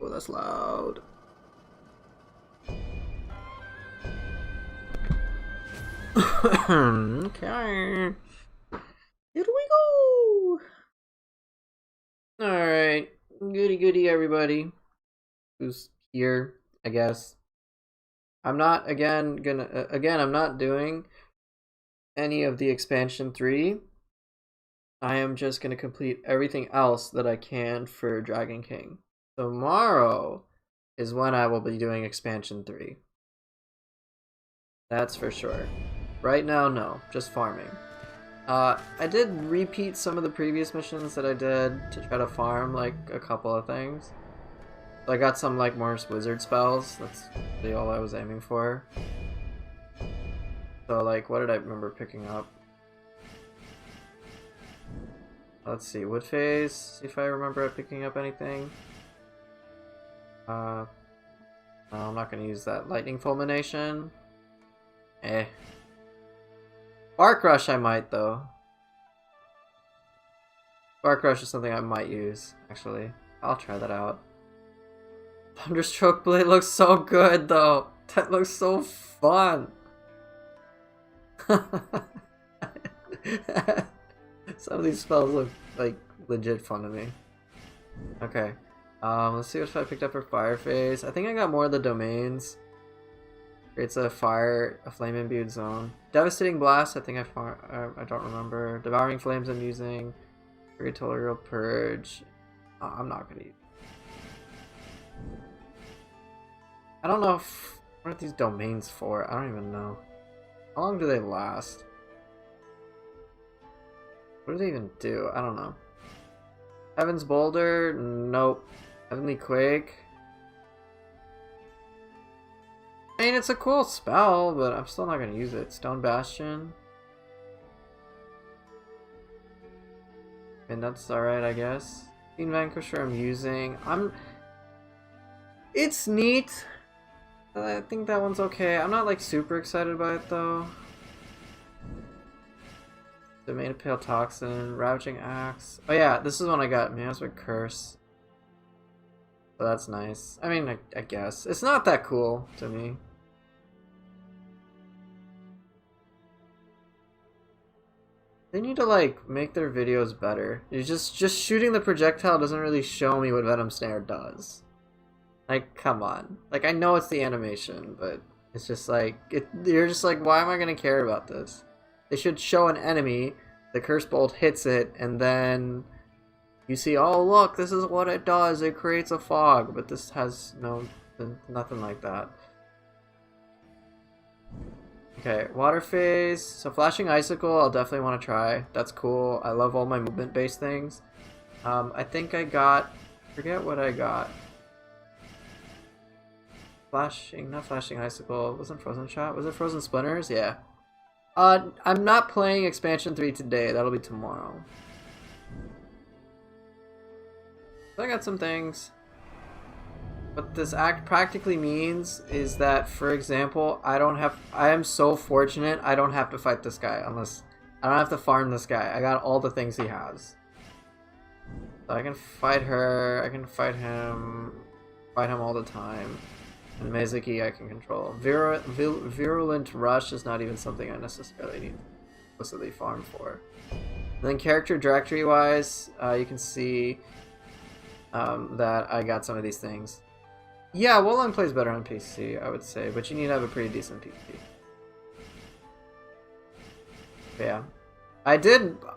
Oh, that's loud. Okay. Here we go. Alright. Goody goody, everybody who's here, I guess. I'm not, I'm not doing any of the expansion 3. I am just gonna complete everything else that I can for Dragon King. Tomorrow is when I will be doing expansion 3. That's for sure. Right now, no. Just farming. I did repeat some of the previous missions that I did to try to farm, like, a couple of things. So I got some, like, more wizard spells. That's really all I was aiming for. So, like, what did I remember picking up? Let's see, Wood Phase. See if I remember picking up anything. No, I'm not gonna use that. Lightning Fulmination. Bark Rush I might, though. Bark Rush is something I might use, actually. I'll try that out. Thunderstroke Blade looks so good, though. That looks so fun. Some of these spells look like legit fun to me. Okay. Let's see what I picked up for Fire Phase. I think I got more of the domains. Creates a flame imbued zone. Devastating Blast, I think I don't remember. Devouring Flames I'm using. Territorial Purge. I'm not gonna use. I don't know what are these domains for? I don't even know. How long do they last? What do they even do? I don't know. Heaven's Boulder? Nope. Heavenly Quake? I mean, it's a cool spell, but I'm still not gonna use it. Stone Bastion? And that's alright, I guess. Fiend Vanquisher I'm using. It's neat. I think that one's okay. I'm not, like, super excited by it, though. Domain of Pale Toxin, Ravaging Axe. Oh yeah, this is one I got. Miasmic Curse. So that's nice. I mean, I guess. It's not that cool to me. They need to, like, make their videos better. Just shooting the projectile doesn't really show me what Venom Snare does. Like, come on. Like, I know it's the animation, but it's just like, you're just like, why am I gonna care about this? They should show an enemy, the Curse Bolt hits it, and then you see, oh look, this is what it does, it creates a fog, but this has nothing like that. Okay, Water Phase. So Flashing Icicle, I'll definitely want to try. That's cool. I love all my movement-based things. I think I got, forget what I got. Not Flashing Icicle, wasn't Frozen Shot? Was it Frozen Splinters? Yeah. I'm not playing Expansion 3 today, that'll be tomorrow. So I got some things. What this act practically means is that, for example, I am so fortunate I don't have to fight this guy unless, I don't have to farm this guy. I got all the things he has. So I can fight her, I can fight him all the time. And Mezuki I can control. Virulent Rush is not even something I necessarily need to explicitly farm for. And then character directory wise, you can see that I got some of these things. Yeah, Wolong plays better on PC, I would say, but you need to have a pretty decent PC. But yeah.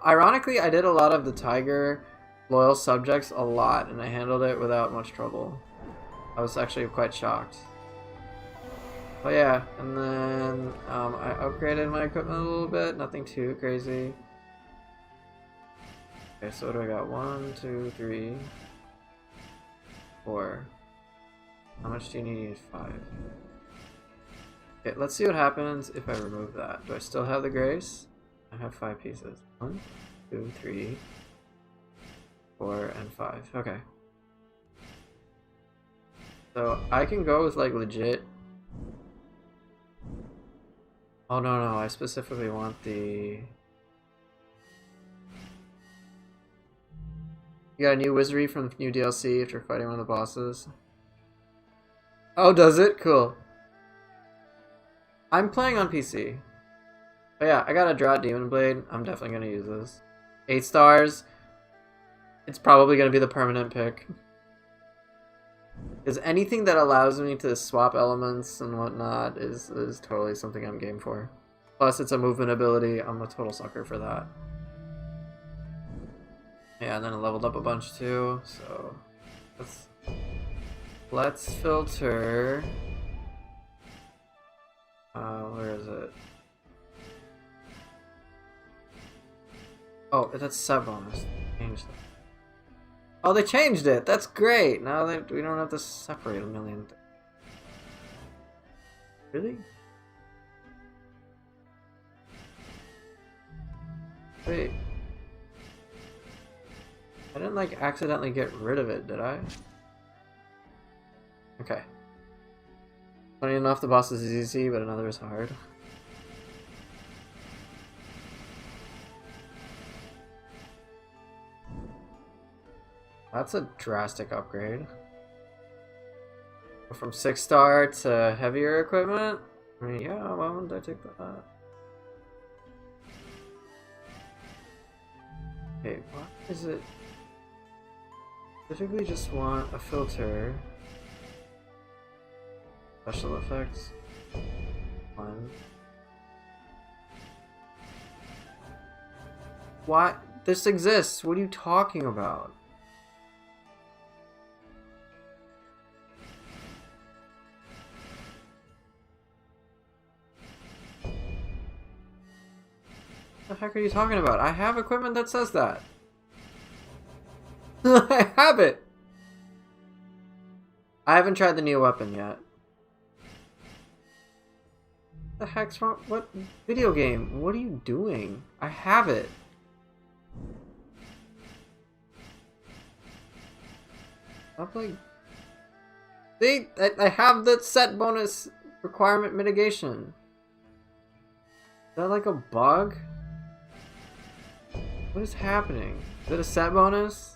Ironically, I did a lot of the Tiger loyal subjects a lot, and I handled it without much trouble. I was actually quite shocked. But yeah, and then I upgraded my equipment a little bit, nothing too crazy. Okay, so what do I got? 1, 2, 3, 4. How much do you need? 5. Okay, let's see what happens if I remove that. Do I still have the grace? I have 5 pieces. 1, 2, 3, 4, and 5. Okay. So I can go with like legit. Oh no, I specifically want the. You got a new wizardry from new DLC after fighting one of the bosses. Oh, does it? Cool. I'm playing on PC. But yeah, I got a Drought Demon Blade. I'm definitely gonna use this. 8 stars. It's probably gonna be the permanent pick. Because anything that allows me to swap elements and whatnot is totally something I'm game for. Plus, it's a movement ability. I'm a total sucker for that. Yeah, and then I leveled up a bunch too. So let's filter. Where is it? Oh, that's set bonus. Changed it. Oh, they changed it. That's great. Now that we don't have to separate a million things. Really? Wait. I didn't like accidentally get rid of it, did I? Okay. Funny enough, the boss is easy, but another is hard. That's a drastic upgrade. From 6-star to heavier equipment? I mean, yeah, why wouldn't I take that? Okay, what is it? Specifically just want a filter. Special effects. 1. What? This exists. What are you talking about? What the heck are you talking about? I have equipment that says that. I have it. I haven't tried the new weapon yet. What the heck's wrong? What video game? What are you doing? I have it. I'm like, see, I have the set bonus requirement mitigation. Is that like a bug? What is happening? Is it a set bonus?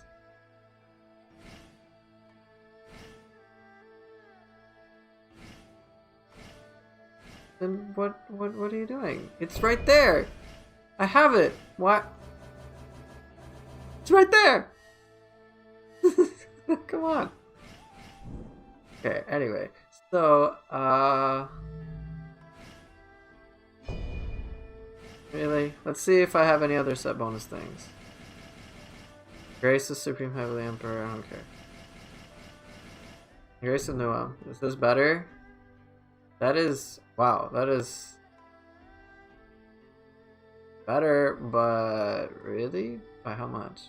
Then what are you doing? It's right there. I have it. What? It's right there. Come on. Okay, anyway. So, really? Let's see if I have any other set bonus things. Grace of Supreme Heavenly Emperor, I don't care. Grace of Nuam. Is this better? That is... Wow, that is... better, but... Really? By how much?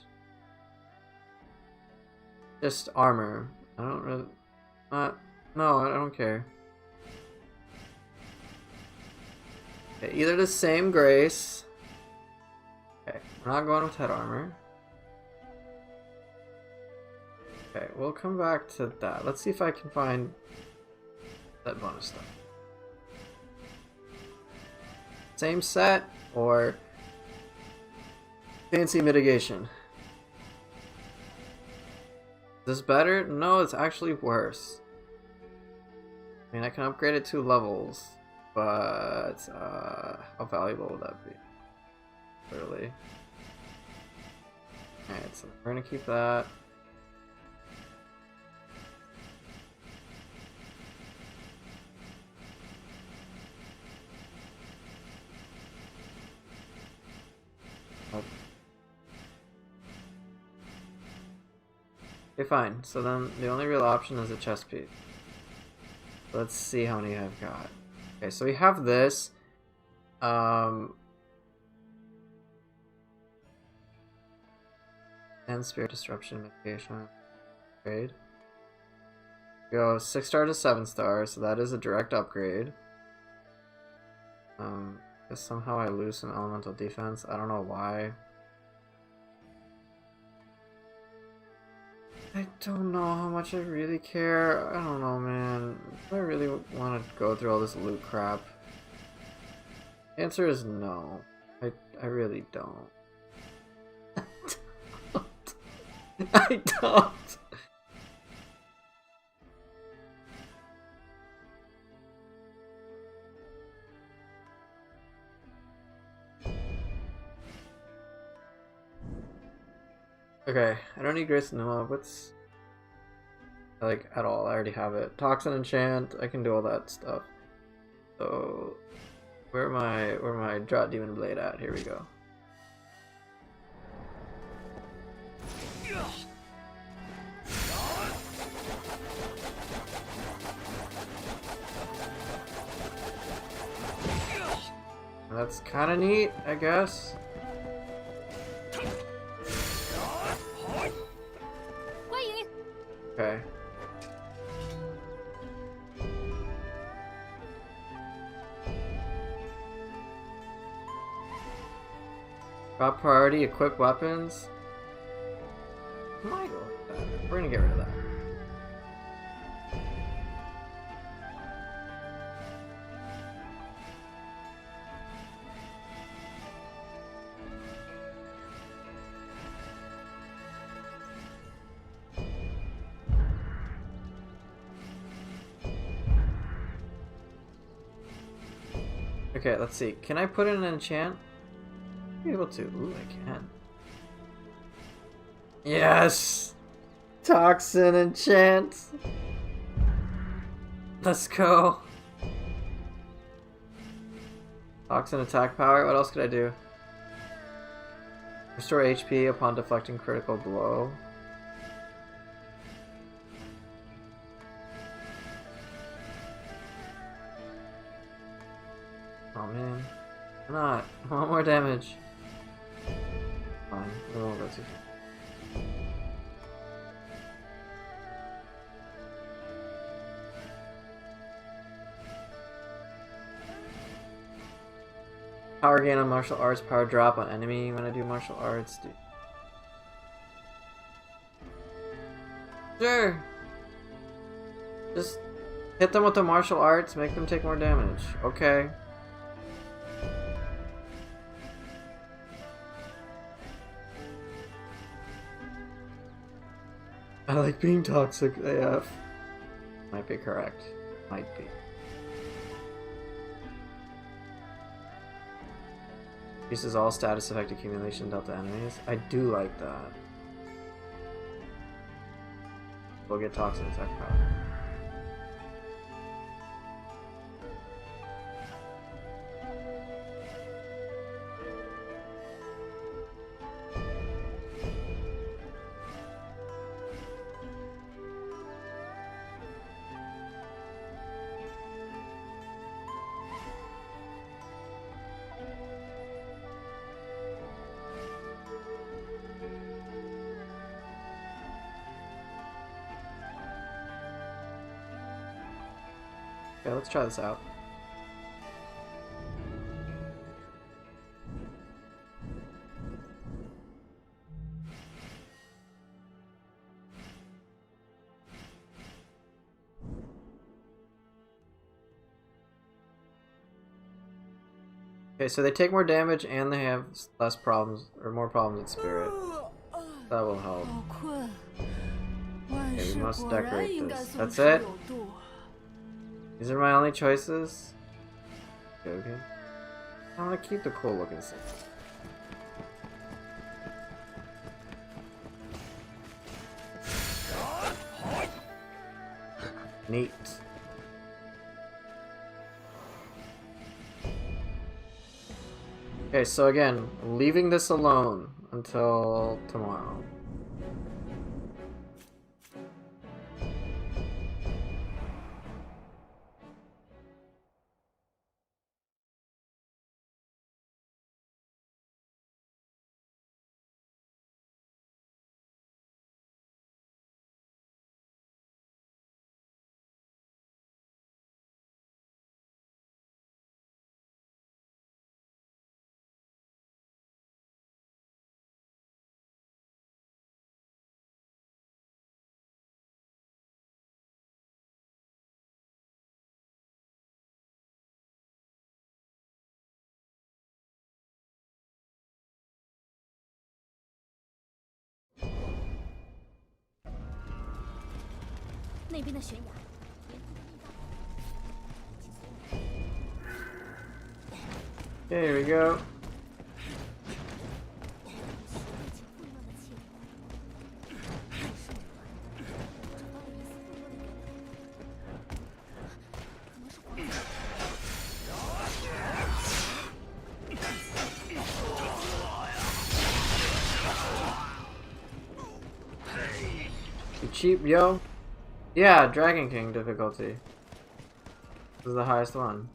Just armor. I don't really... No, I don't care. Okay, either the same Grace. Okay, we're not going with head armor. Okay, we'll come back to that. Let's see if I can find that bonus stuff. Same set or fancy mitigation? Is this better? No, it's actually worse. I mean, I can upgrade it 2 levels, but how valuable would that be? Clearly. Alright, so we're gonna keep that. Okay, fine. So then the only real option is a chest piece. Let's see how many I've got. Okay, so we have this. And Spirit Disruption Mitigation. Upgrade. Go 6-star to 7-star, so that is a direct upgrade. Guess somehow I lose some elemental defense. I don't know why. I don't know how much I really care. I don't know, man. Do I really want to go through all this loot crap? The answer is no. I really don't. I don't. Okay, I don't need Grace Noah. What's like at all? I already have it. Toxin enchant. I can do all that stuff. So where my Drought Demon Blade at? Here we go. That's kind of neat, I guess. Okay. Drop priority, equip weapons. I might go with that. We're gonna get rid of that. Okay, let's see. Can I put in an enchant? Be able to. Ooh, I can. Yes! Toxin enchant! Let's go. Toxin attack power. What else could I do? Restore HP upon deflecting critical blow. Oh man. Why not? I want more damage. Fine. We won't go too far. Power gain on martial arts, power drop on enemy when I do martial arts. Dude. Sure. Just hit them with the martial arts, make them take more damage. Okay. I like being toxic AF. Might be correct. Might be. Uses all status effect accumulation dealt to enemies. I do like that. We'll get toxin attack power. Okay, let's try this out. Okay, so they take more damage and they have less problems, or more problems with spirit. That will help. Okay, we must decorate this. That's it? These are my only choices? Okay. I want to keep the cool looking thing. Neat. Okay, so again, leaving this alone until tomorrow. Okay, here we go. cheap, yo. Yeah, Dragon King difficulty. This is the highest one.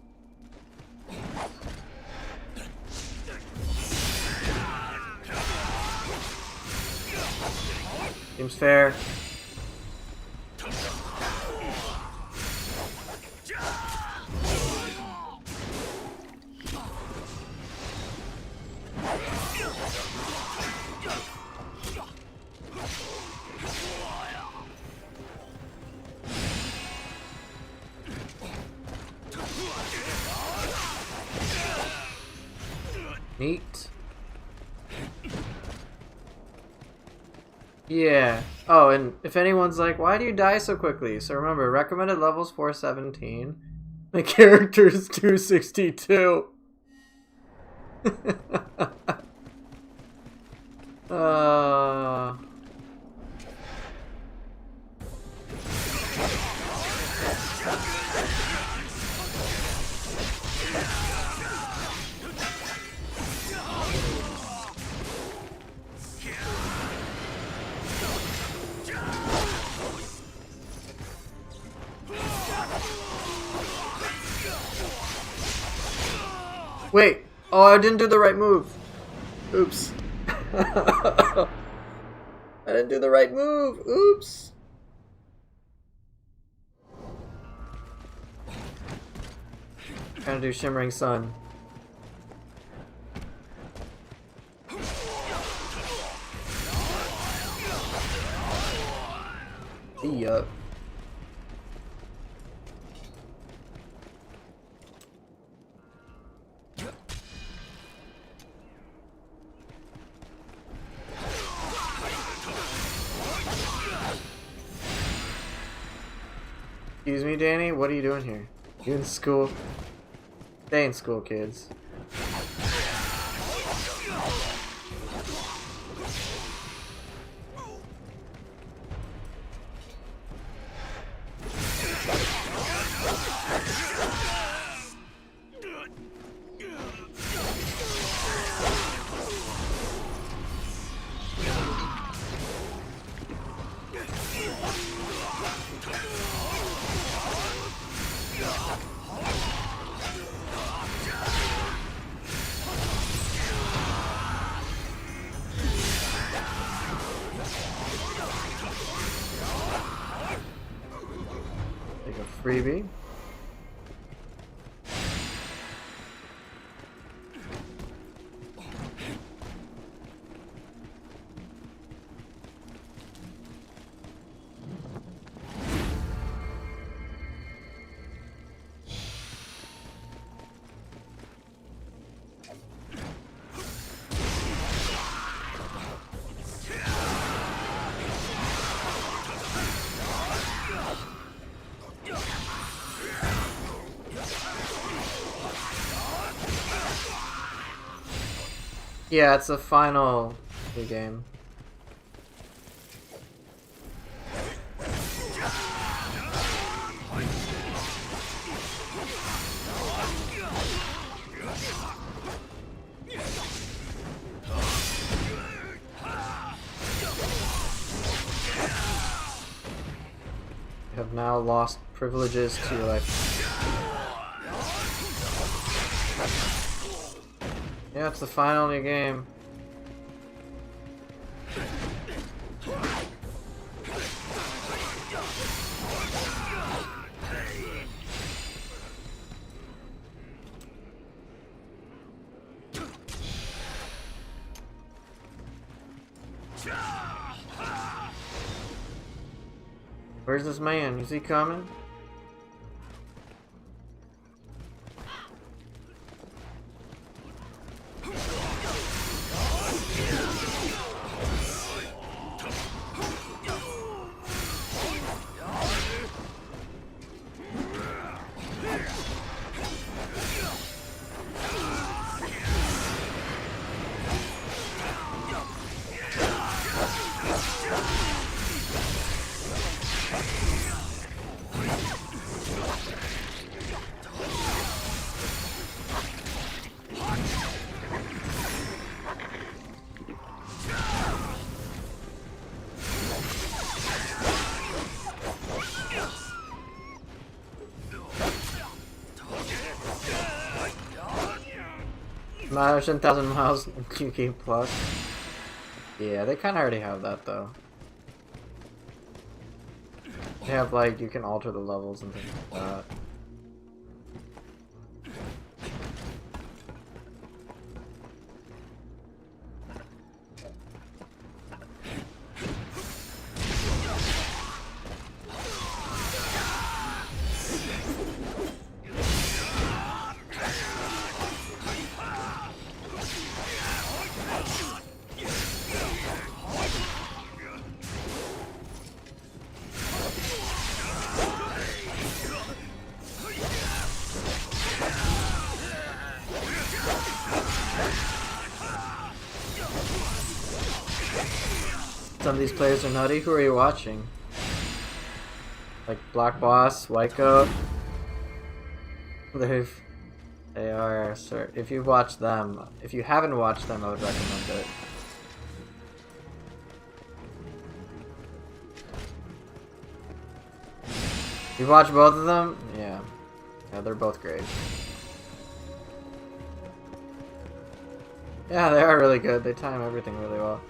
Seems fair. Neat. Yeah. Oh, and if anyone's like, why do you die so quickly? So remember, recommended levels 417. My character's 262. uh... Wait. Oh, I didn't do the right move. Oops. I didn't do the right move. Oops. Trying to do Shimmering Sun. Yup. Excuse me, Danny? What are you doing here? You in school? Stay in school, kids. Freebie. Yeah, it's the final game. You have now lost privileges to your life. Yeah, it's the final new game. Where's this man? Is he coming? Smash and 1,000 Miles UK Plus. Yeah, they kind of already have that though. They have like, you can alter the levels and things like that. Some of these players are nutty. Who are you watching? Like Black Boss, White Goat? They are, sir. If you've watched them, if you haven't watched them, I would recommend it. You've watched both of them? Yeah. Yeah, they're both great. Yeah, they are really good. They time everything really well.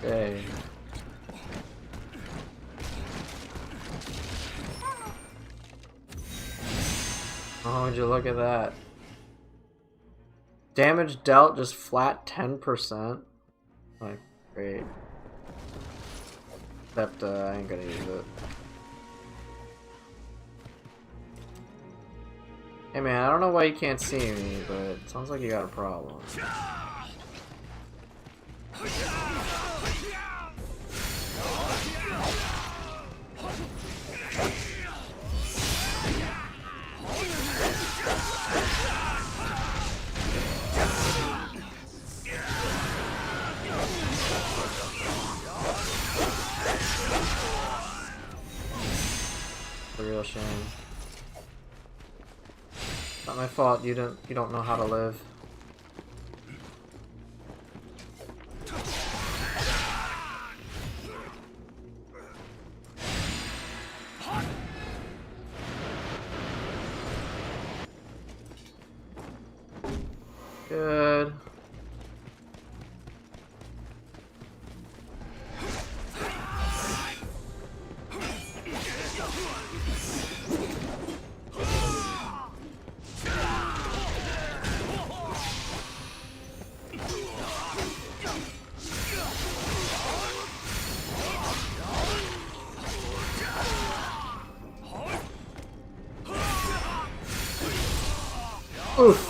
Okay. Oh, would you look at that? Damage dealt just flat 10%. Like, great. Except, I ain't gonna use it. Hey man, I don't know why you can't see me, but it sounds like you got a problem. It's a real shame. Not my fault. You don't know how to live. Good. Oof.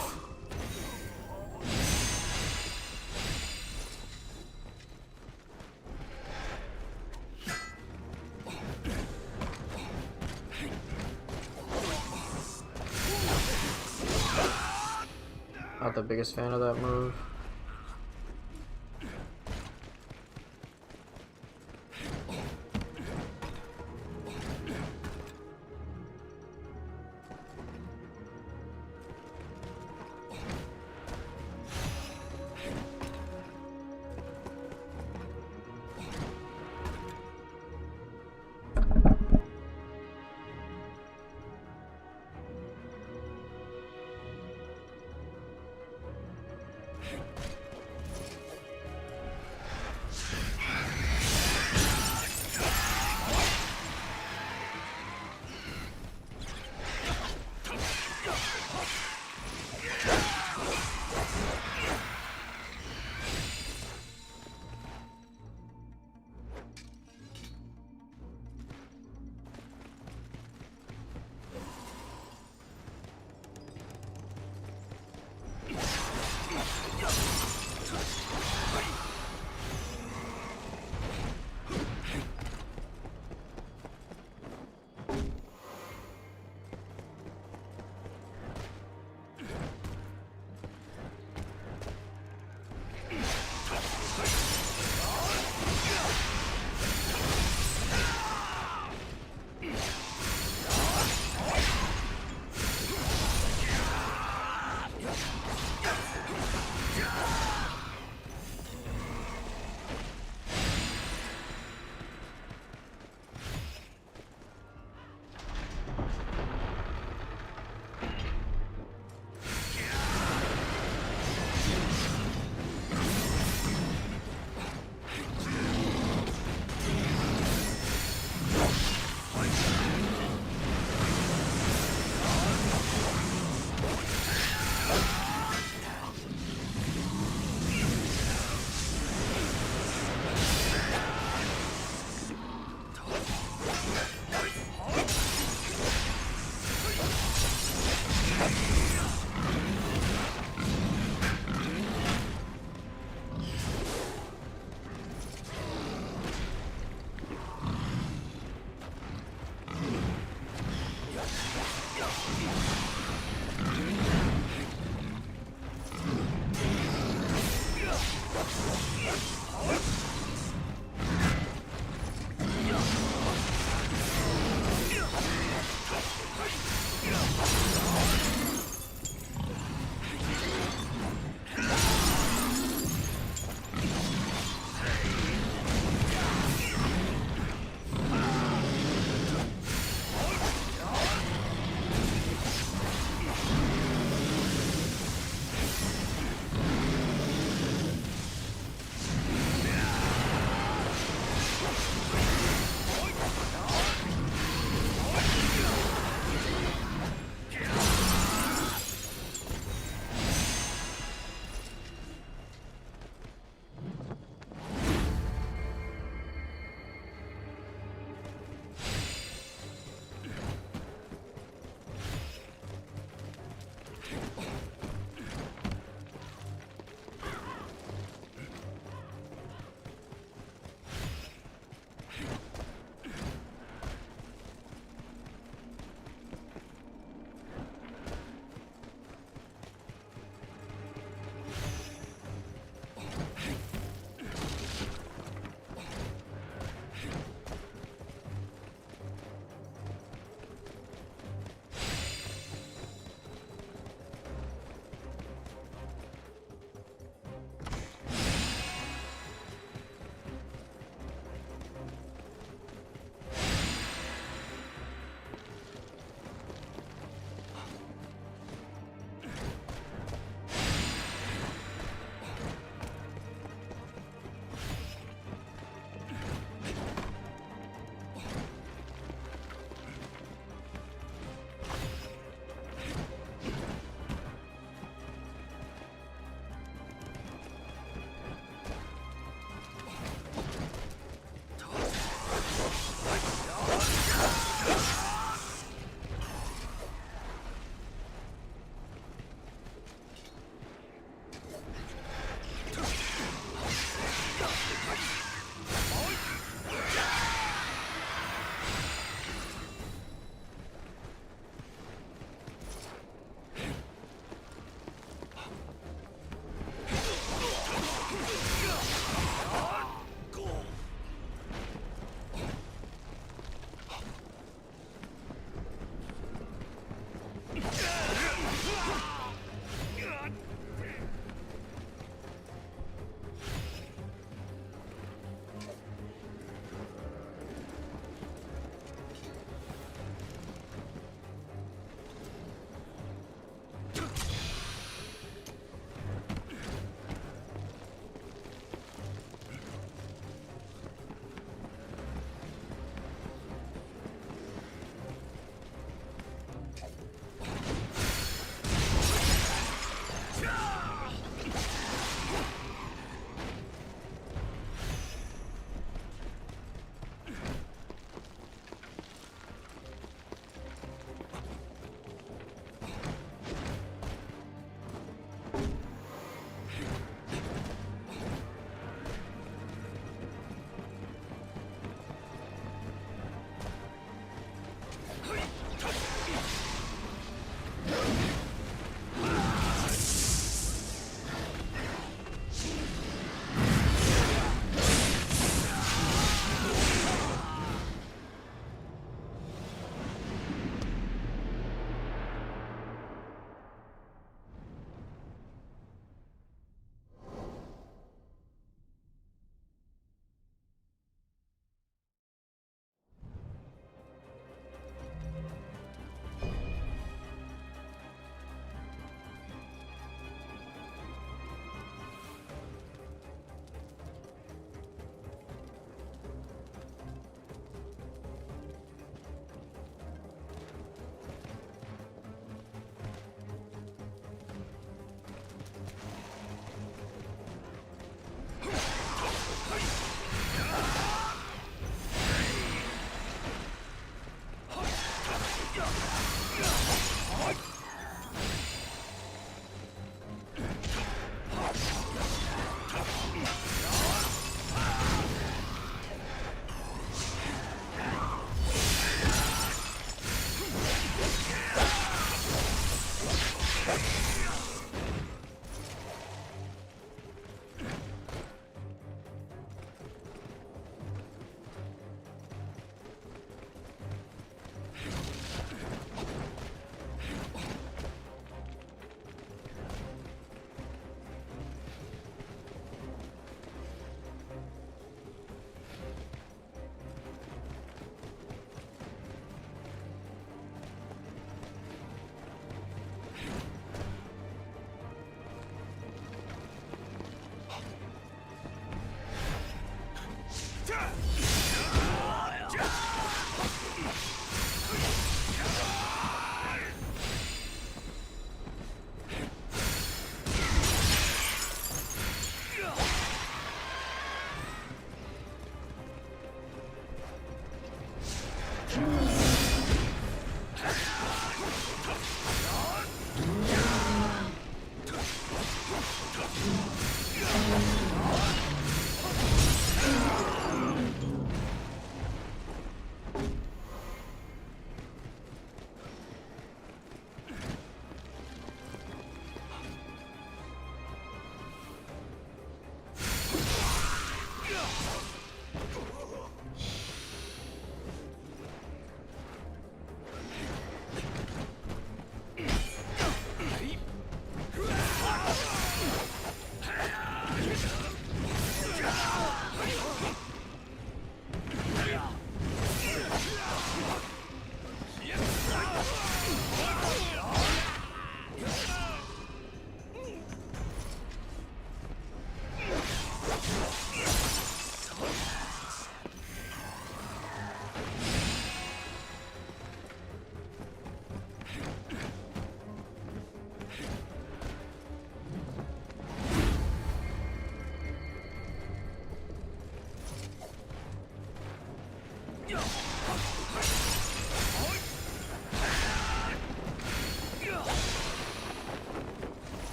Not the biggest fan of that move.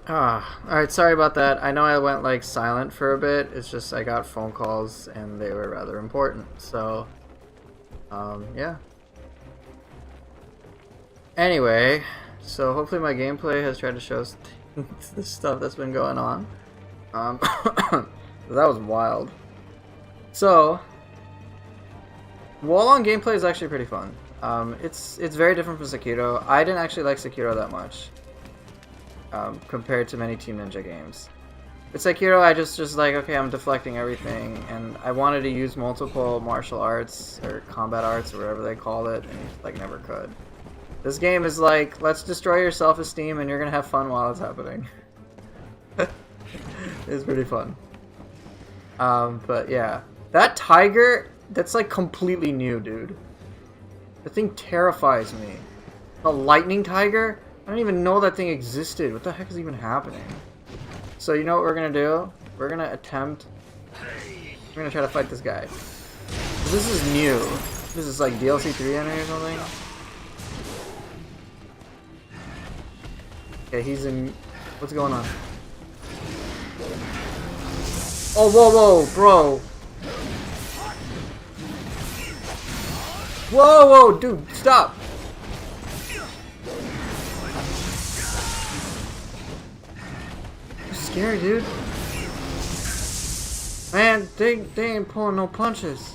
Alright, sorry about that. I know I went like silent for a bit. It's just I got phone calls and they were rather important. So, yeah. Anyway, so hopefully my gameplay has tried to show the stuff that's been going on. That was wild. So, Wall on gameplay is actually pretty fun. It's very different from Sekiro. I didn't actually like Sekiro that much. Compared to many Team Ninja games. With Sekiro, I just like, okay, I'm deflecting everything, and I wanted to use multiple martial arts, or combat arts, or whatever they call it, and you just, like, never could. This game is like, let's destroy your self-esteem, and you're gonna have fun while it's happening. It's pretty fun. But yeah. That tiger, that's like completely new, dude. The thing terrifies me. A lightning tiger? I don't even know that thing existed. What the heck is even happening? So you know what we're gonna do? We're gonna attempt... We're gonna try to fight this guy. This is new. This is like DLC 3 enemy or something? Okay, he's in... What's going on? Oh, whoa, whoa, bro! Whoa, whoa, dude, stop! Scary, dude. Man, they ain't pulling no punches.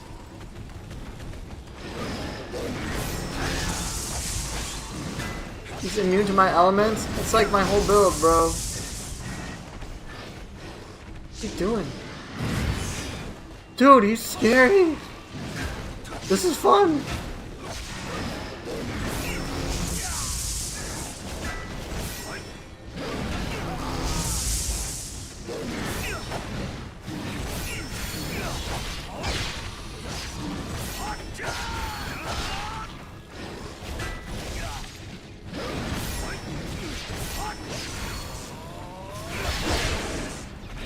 He's immune to my elements? It's like my whole build, bro. What's he doing? Dude, he's scary. This is fun.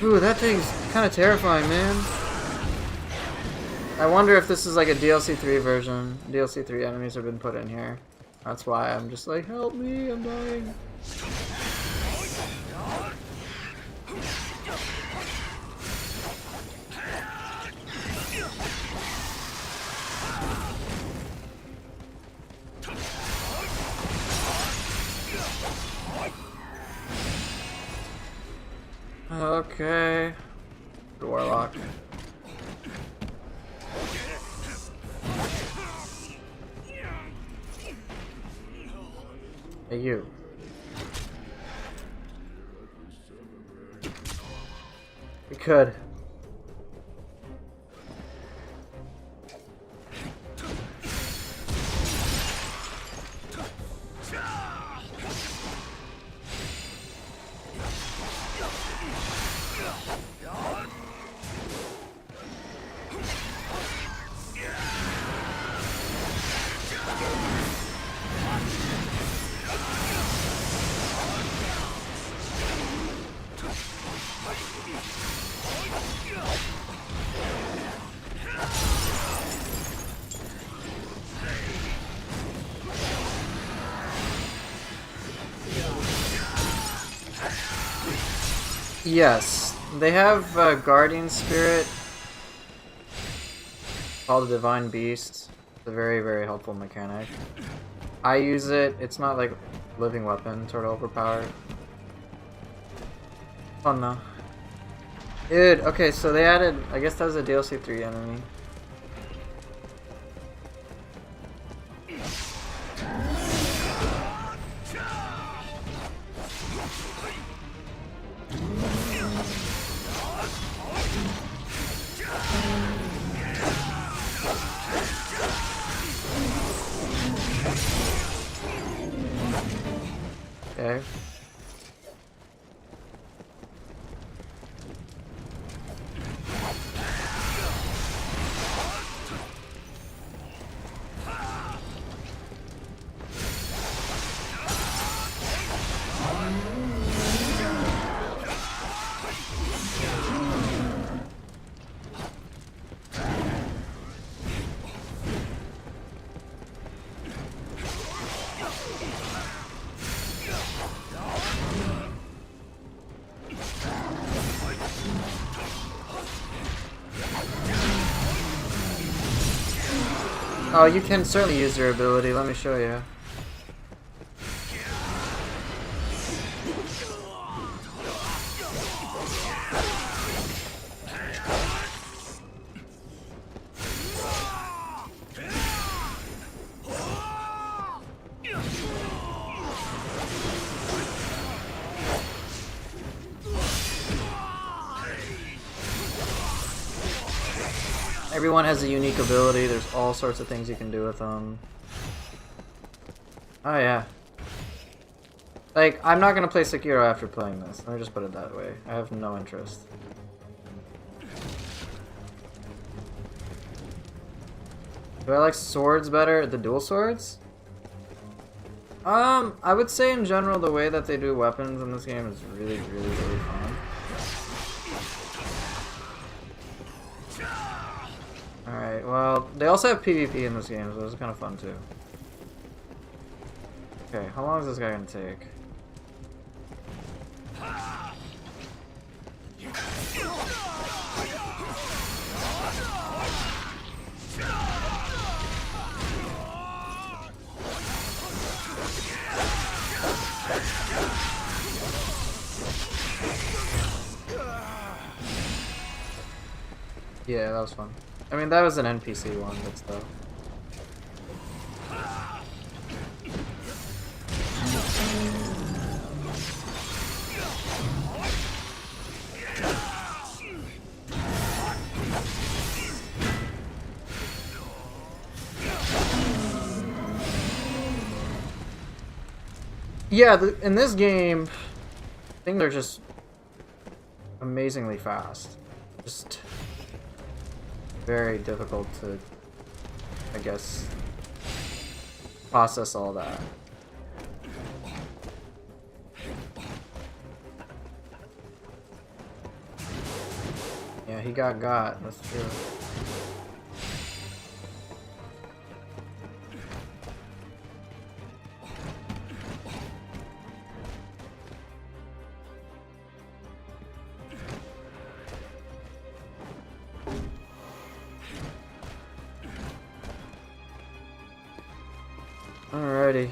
Ooh, that thing's kind of terrifying, man. I wonder if this is like a DLC 3 version. DLC 3 enemies have been put in here. That's why I'm just like, help me, I'm dying. Okay. Warlock. Hey, you. We could. Yes, they have a guardian spirit called the Divine Beast. It's a very, very helpful mechanic. I use it. It's not like living weapon, sort of overpowered. Fun though. Dude, okay, so they added, I guess that was a DLC 3 enemy. Okay. Oh, you can certainly use your ability. Let me show you. Everyone has a unique ability. There's all sorts of things you can do with them. Oh yeah. Like, I'm not gonna play Sekiro after playing this. Let me just put it that way. I have no interest. Do I like swords better? The dual swords? I would say in general the way that they do weapons in this game is really fun. Alright, well, they also have PvP in this game, so it's kind of fun too. Okay, how long is this guy gonna take? Yeah, that was fun. I mean, that was an NPC one, but still. Yeah, in this game, things are just amazingly fast. Just very difficult to, I guess, process all that. Yeah, he got. That's true. Alrighty.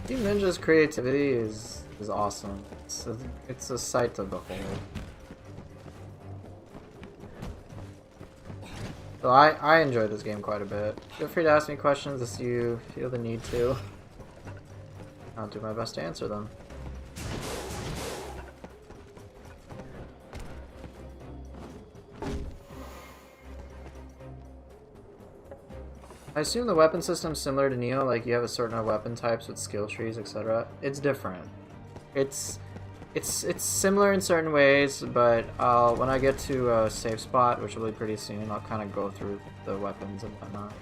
Team Ninja's creativity is awesome. It's a sight to behold. So I enjoy this game quite a bit. Feel free to ask me questions if you feel the need to. I'll do my best to answer them. I assume the weapon system's similar to Nioh, like you have a certain weapon types with skill trees, etc. It's different. It's similar in certain ways, but when I get to a safe spot, which will be pretty soon, I'll kind of go through the weapons and whatnot.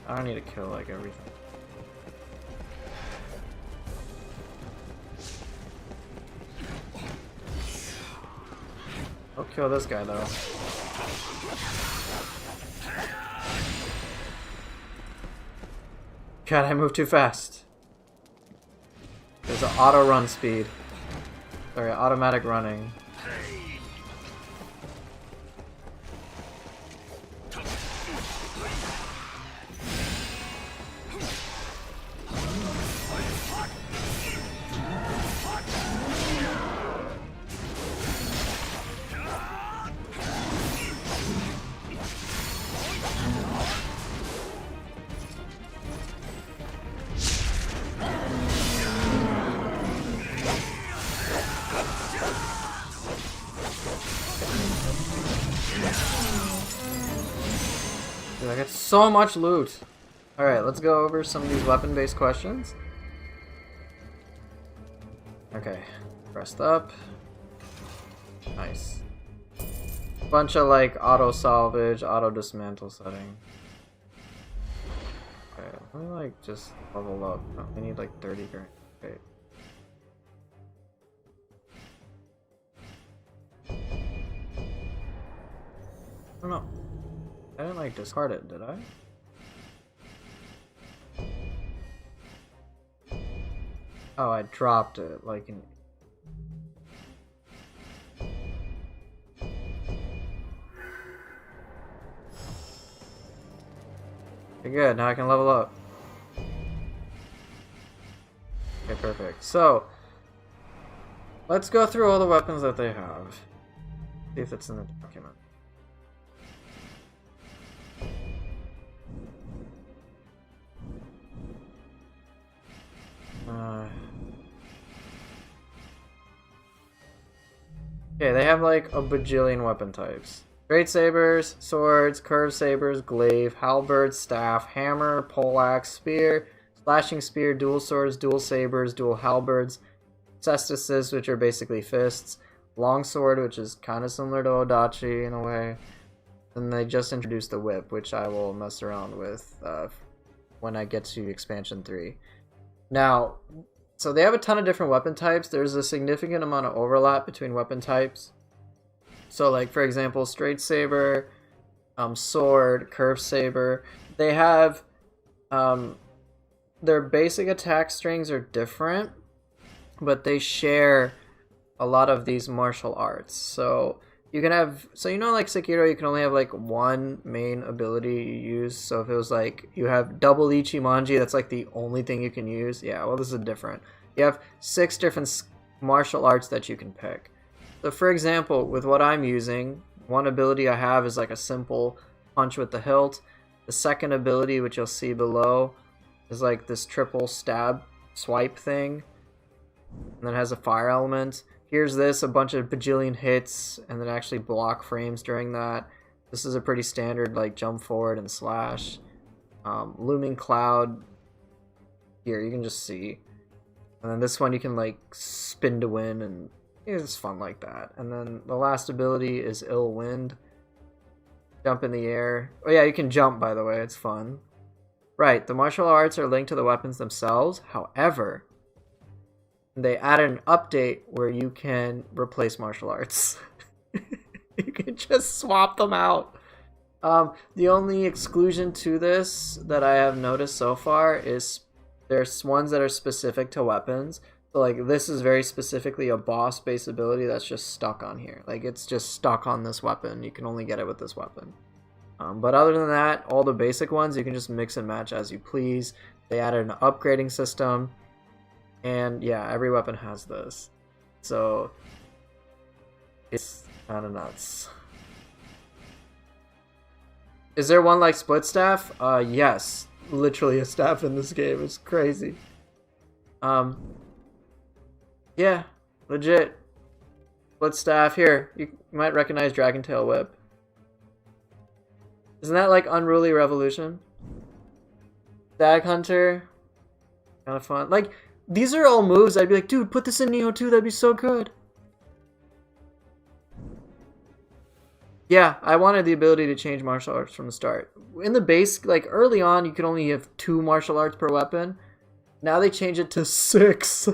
I don't need to kill like everything. I'll kill this guy though. God, I move too fast. There's an auto run speed. Sorry, automatic running. Dude, I got so much loot. Alright, let's go over some of these weapon-based questions. Okay, pressed up. Nice. Bunch of like auto salvage, auto dismantle setting. Okay, let me like just level up. Oh, we need like 30 grand. Okay. don't know. I didn't like discard it, did I? Oh, I dropped it like in. Okay, good. Now I can level up. Okay, perfect. So, let's go through all the weapons that they have. See if it's in the document. Okay, they have like a bajillion weapon types. Straight sabers, swords, curved sabers, glaive, halberd, staff, hammer, poleaxe, spear, slashing spear, dual swords, dual sabers, dual halberds, cestices, which are basically fists, longsword, which is kind of similar to Odachi in a way. And they just introduced the whip, which I will mess around with when I get to expansion 3. Now, so they have a ton of different weapon types. There's a significant amount of overlap between weapon types. So like, for example, straight saber, sword, curved saber, they have their basic attack strings are different, but they share a lot of these martial arts. So you can have, so you know, like Sekiro, you can only have like one main ability you use. So if it was like you have double Ichimonji, that's like the only thing you can use. Yeah, well, this is different. You have 6 different martial arts that you can pick. So for example, with what I'm using, one ability I have is like a simple punch with the hilt. The second ability, which you'll see below, is like this triple stab swipe thing, and then has a fire element. Here's this, a bunch of bajillion hits, and then actually block frames during that. This is a pretty standard like jump forward and slash. Looming cloud, here you can just see. And then this one you can like spin to win, and it's fun like that. And then the last ability is ill wind. Jump in the air. Oh yeah, you can jump, by the way, it's fun. Right, the martial arts are linked to the weapons themselves. However, they added an update where you can replace martial arts. You can just swap them out. The only exclusion to this that I have noticed so far is there's ones that are specific to weapons. So like this is very specifically a boss-based ability that's just stuck on here. Like it's just stuck on this weapon. You can only get it with this weapon. But other than that, all the basic ones you can just mix and match as you please. They added an upgrading system. And yeah, every weapon has this. So it's kind of nuts. Is there one like split staff? Yes. Literally a staff in this game. It's crazy. Yeah, legit. Split staff. Here, you might recognize Dragon Tail Whip. Isn't that like Unruly Revolution? Stag Hunter. Kind of fun. Like, these are all moves I'd be like, dude, put this in Neo 2, that'd be so good. Yeah, I wanted the ability to change martial arts from the start. In the base, like early on, you could only have 2 martial arts per weapon. Now they change it to 6.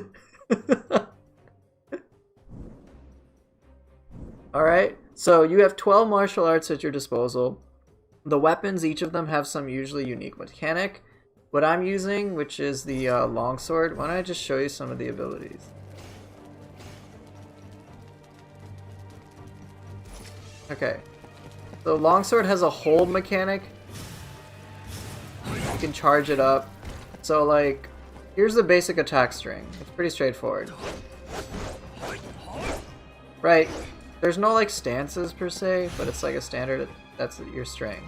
Alright, so you have 12 martial arts at your disposal. The weapons, each of them have some usually unique mechanic. What I'm using, which is the longsword, why don't I just show you some of the abilities? Okay, the longsword has a hold mechanic. You can charge it up. So like, here's the basic attack string. It's pretty straightforward. Right, there's no like stances per se, but it's like a standard, that's your string.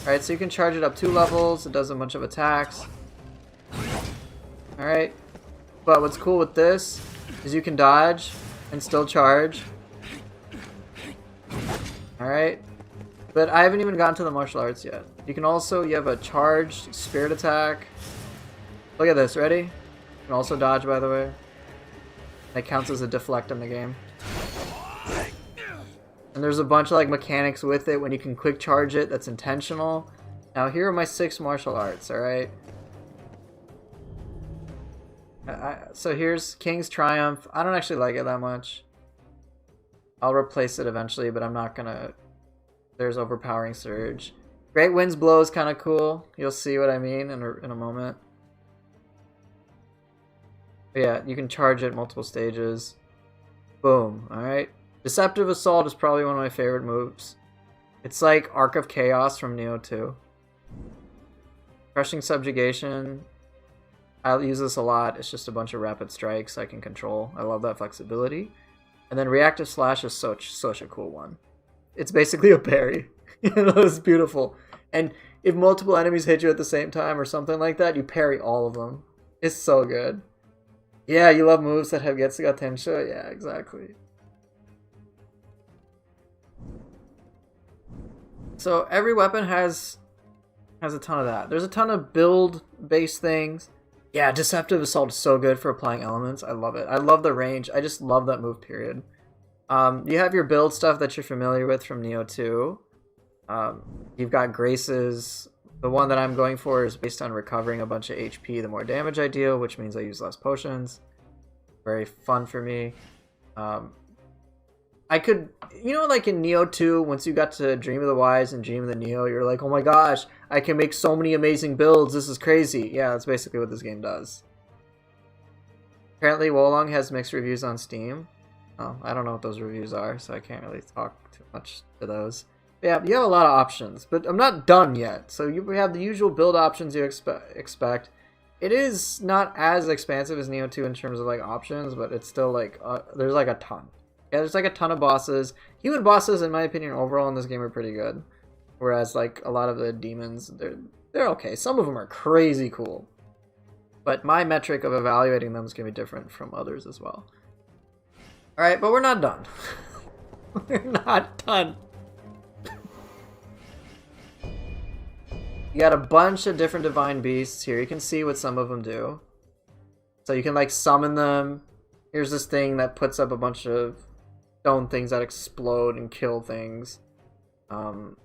Alright, so you can charge it up 2 levels, it does a bunch of attacks. Alright, but what's cool with this is you can dodge and still charge. Alright, but I haven't even gotten to the martial arts yet. You can also, you have a charged spirit attack. Look at this, ready? You can also dodge, by the way. That counts as a deflect in the game. And there's a bunch of like mechanics with it when you can quick charge it that's intentional. Now here are my 6 martial arts, alright? So here's King's Triumph. I don't actually like it that much. I'll replace it eventually, but I'm not gonna. There's overpowering surge. Great Winds Blow is kind of cool. You'll see what I mean in a moment. But yeah, you can charge it multiple stages. Boom. All right. Deceptive Assault is probably one of my favorite moves. It's like Arc of Chaos from Nioh 2. Crushing Subjugation. I'll use this a lot. It's just a bunch of rapid strikes I can control. I love that flexibility. And then Reactive Slash is such a cool one. It's basically a parry. It's beautiful. And if multiple enemies hit you at the same time or something like that, you parry all of them. It's so good. Yeah, you love moves that have Getsuga Tensho? Yeah, exactly. So every weapon has a ton of that. There's a ton of build-based things. Yeah, Deceptive Assault is so good for applying elements. I love it. I love the range. I just love that move, period. You have your build stuff that you're familiar with from Nioh 2. You've got Graces. The one that I'm going for is based on recovering a bunch of HP the more damage I deal, which means I use less potions. Very fun for me. I could, like in Nioh 2, once you got to Dream of the Wise and Dream of the Neo, you're like, oh my gosh, I can make so many amazing builds, this is crazy. Yeah, that's basically what this game does. Apparently, Wolong has mixed reviews on Steam. Oh, I don't know what those reviews are, so I can't really talk too much to those. But yeah, you have a lot of options, but I'm not done yet. So you have the usual build options you expect. It is not as expansive as Nioh 2 in terms of like options, but it's still like, there's like a ton. Yeah, there's like a ton of bosses. Human bosses, in my opinion, overall in this game are pretty good. Whereas like a lot of the demons, they're okay. Some of them are crazy cool. But my metric of evaluating them is going to be different from others as well. Alright, but we're not done. We're not done. You got a bunch of different divine beasts here. You can see what some of them do. So you can like summon them. Here's this thing that puts up a bunch of stone things that explode and kill things. And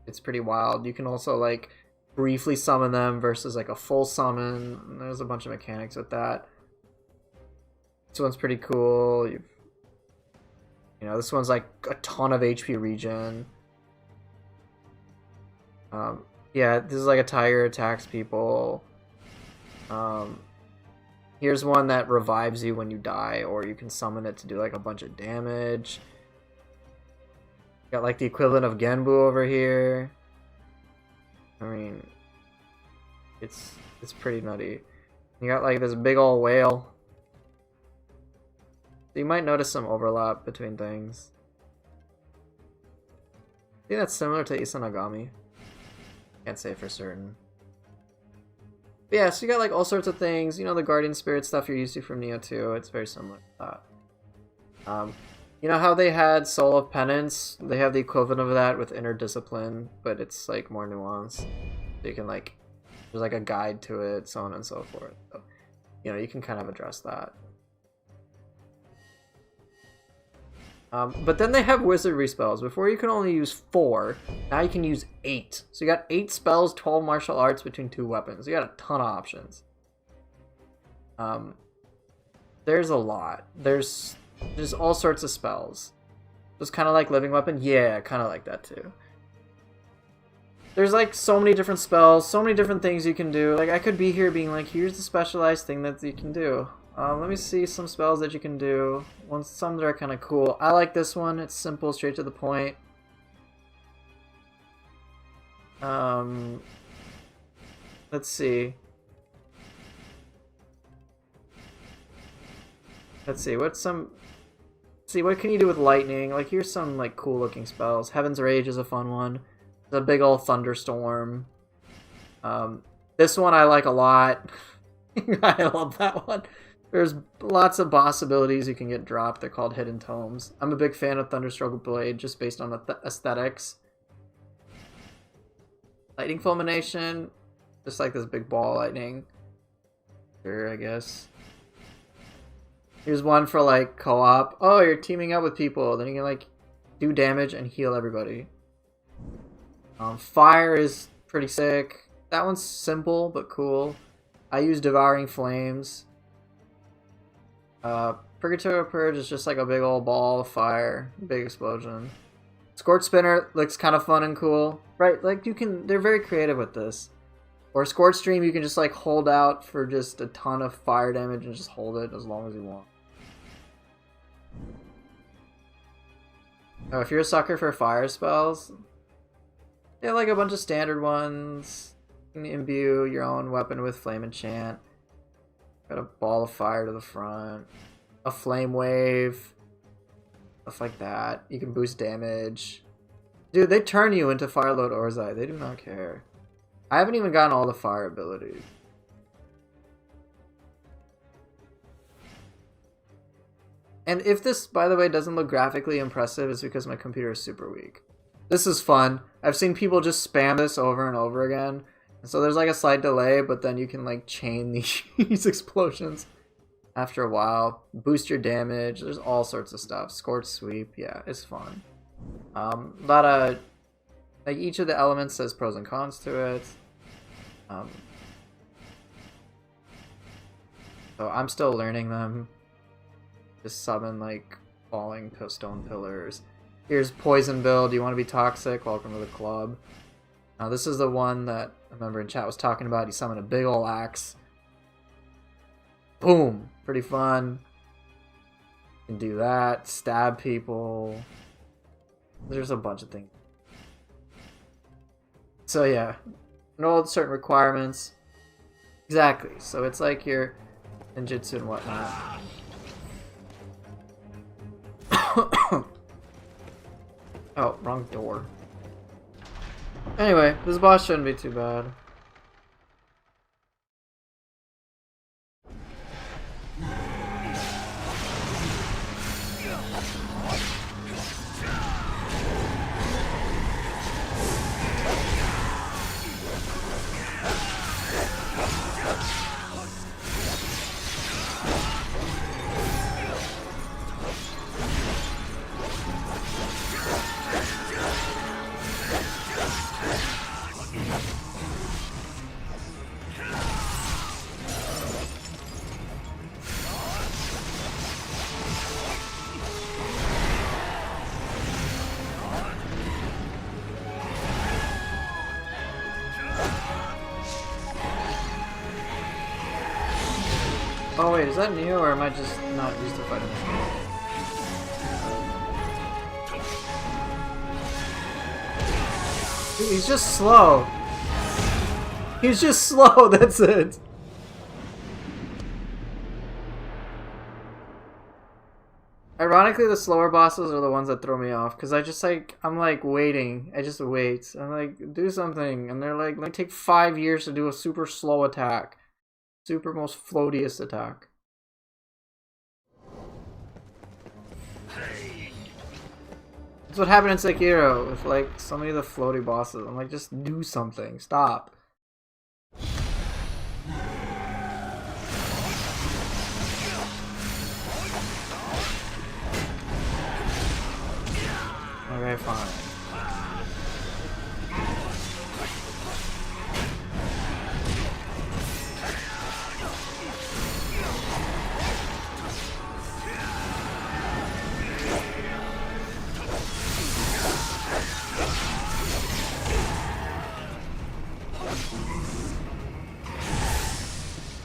it's pretty wild. You can also like briefly summon them versus like a full summon. And there's a bunch of mechanics with that. This one's pretty cool. This one's like a ton of HP regen. Yeah, this is like a tiger attacks people. Here's one that revives you when you die, or you can summon it to do like a bunch of damage. Got like the equivalent of Genbu over here. I mean, it's pretty nutty. You got like this big old whale. So you might notice some overlap between things. I think that's similar to Izanagami. Can't say for certain. But yeah, so you got like all sorts of things. The Guardian Spirit stuff you're used to from Nioh 2. It's very similar to that. You know how they had Soul of Penance? They have the equivalent of that with Inner Discipline, but it's like more nuanced. So you can like, there's like a guide to it, so on and so forth. So, you can kind of address that. But then they have wizardry spells. Before you can only use 4, now you can use 8. So you got 8 spells, 12 martial arts between 2 weapons. You got a ton of options. There's a lot. There's all sorts of spells. It's kind of like Living Weapon? Yeah, kind of like that too. There's like so many different spells, so many different things you can do. Like I could be here being like, here's the specialized thing that you can do. Let me see some spells that you can do. Some that are kind of cool. I like this one. It's simple, straight to the point. Let's see. What can you do with lightning? Like here's some like cool looking spells. Heaven's Rage is a fun one. It's a big old thunderstorm. This one I like a lot. I love that one. There's lots of boss abilities you can get dropped. They're called Hidden Tomes. I'm a big fan of Thunderstruggle Blade just based on the aesthetics. Lightning Fulmination. Just like this big ball of lightning. Sure, I guess. Here's one for like co-op. Oh, you're teaming up with people. Then you can like do damage and heal everybody. Fire is pretty sick. That one's simple but cool. I use Devouring Flames. Purgatorial Purge is just like a big old ball of fire, big explosion. Scorch Spinner looks kind of fun and cool, right? Like they're very creative with this. Or Scorch Stream, you can just like hold out for just a ton of fire damage and just hold it as long as you want. Oh, if you're a sucker for fire spells, they have like a bunch of standard ones. You can imbue your own weapon with Flame Enchant. Got a ball of fire to the front. A flame wave. Stuff like that. You can boost damage. Dude, they turn you into Firelord Orzhai. They do not care. I haven't even gotten all the fire abilities. And if this, by the way, doesn't look graphically impressive, it's because my computer is super weak. This is fun. I've seen people just spam this over and over again. And so there's like a slight delay, but then you can like chain these explosions after a while. Boost your damage. There's all sorts of stuff. Scorch Sweep. Yeah, it's fun. A lot of... like each of the elements says pros and cons to it. So I'm still learning them. Just summon like falling stone pillars. Here's Poison Build. You want to be toxic? Welcome to the club. Now this is the one that a member in chat was talking about. You summon a big ol' axe. Boom! Pretty fun. You can do that. Stab people. There's a bunch of things. So yeah, know certain requirements. Exactly. So it's like your ninjutsu and whatnot. Oh, wrong door. Anyway, this boss shouldn't be too bad. Oh wait, is that new or am I just not used to fighting this game? Dude, he's just slow. He's just slow, that's it. Ironically, the slower bosses are the ones that throw me off, because I'm like waiting. I just wait. I'm like, do something. And they're like take 5 years to do a super slow attack. Super most floatiest attack. That's what happened in Sekiro with like so many of the floaty bosses. I'm like, just do something. Stop. Okay, fine.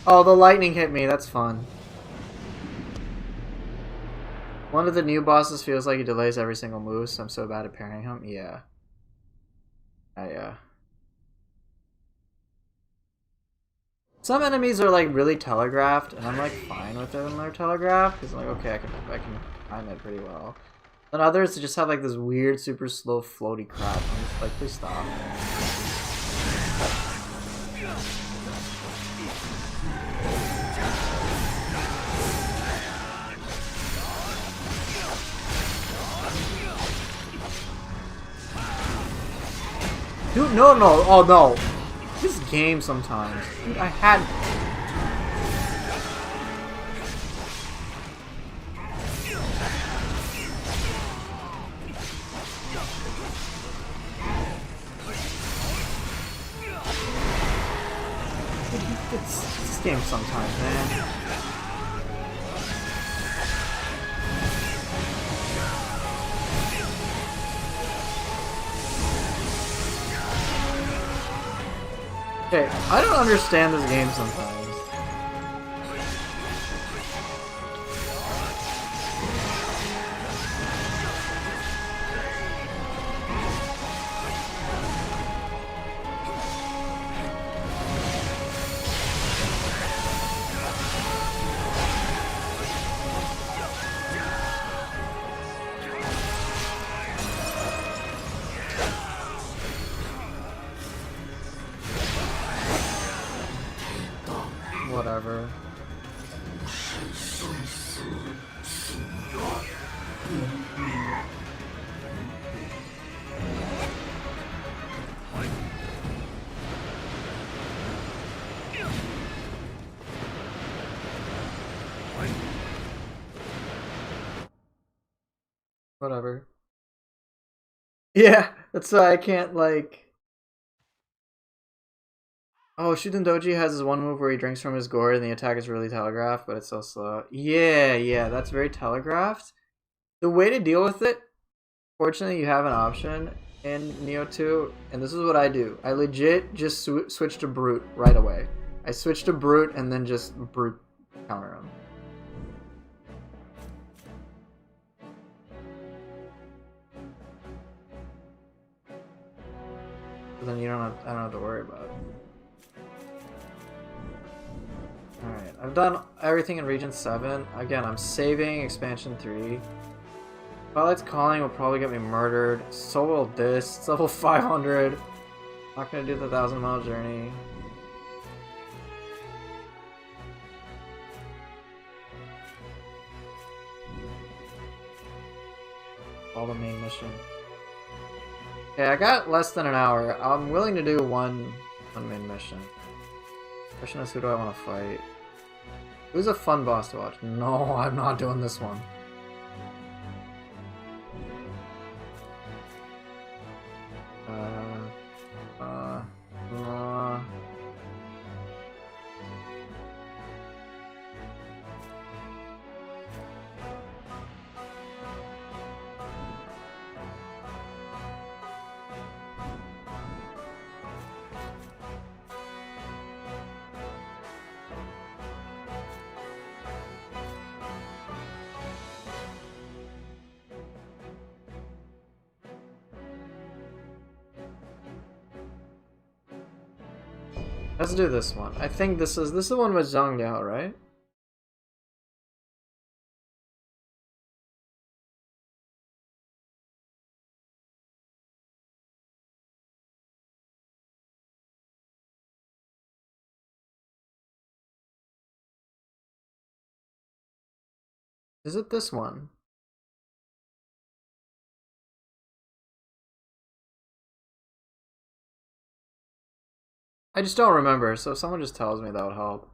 Oh, the lightning hit me. That's fun. One of the new bosses feels like he delays every single move, so I'm so bad at parrying him. Yeah. Some enemies are like really telegraphed, and I'm like fine with it when they're telegraphed, because I'm like, okay, I can time it pretty well. And others just have like this weird, super slow, floaty crap. I'm just like, please stop. Dude, no, oh no. This game sometimes. Dude, I had... It's this game sometimes, man. Okay, I don't understand this game sometimes. Whatever. Whatever. Yeah, that's why I can't like. Oh, Shuten Doji has his one move where he drinks from his gourd and the attack is really telegraphed, but it's so slow. Yeah, that's very telegraphed. The way to deal with it, fortunately, you have an option in Neo 2, and this is what I do. I legit just switch to Brute right away. I switch to Brute and then just Brute counter him. So then I don't have to worry about it. Alright, I've done everything in Region 7. Again, I'm saving Expansion 3. Twilight's Calling will probably get me murdered. So will this. It's level 500. Not gonna do the 1,000-mile journey. All the main mission. Okay, I got less than an hour. I'm willing to do one main mission. Question is, who do I want to fight? Who's a fun boss to watch? No, I'm not doing this one. Let's do this one. I think this is the one with Zhang Liao, right? Is it this one? I just don't remember, so if someone just tells me, that would help.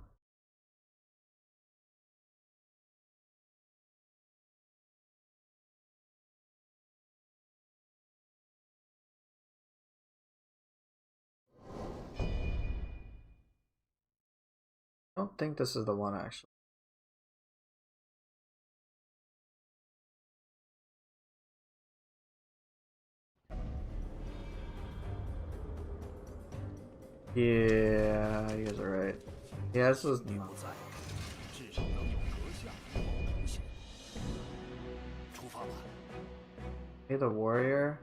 I don't think this is the one, actually. Yeah, you guys are right. Yeah, this is... Hey, the warrior.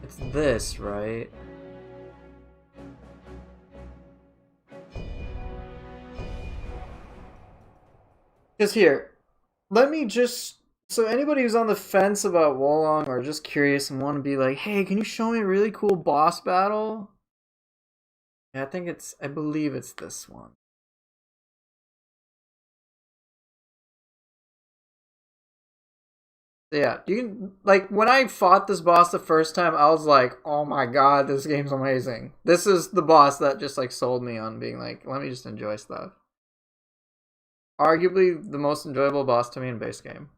It's this, right? Because here, let me just... So anybody who's on the fence about Wolong or just curious and want to be like, hey, can you show me a really cool boss battle? Yeah, I believe it's this one. Yeah, you can, like, when I fought this boss the first time, I was like, oh my god, this game's amazing. This is the boss that just, like, sold me on being like, let me just enjoy stuff. Arguably the most enjoyable boss to me in base game.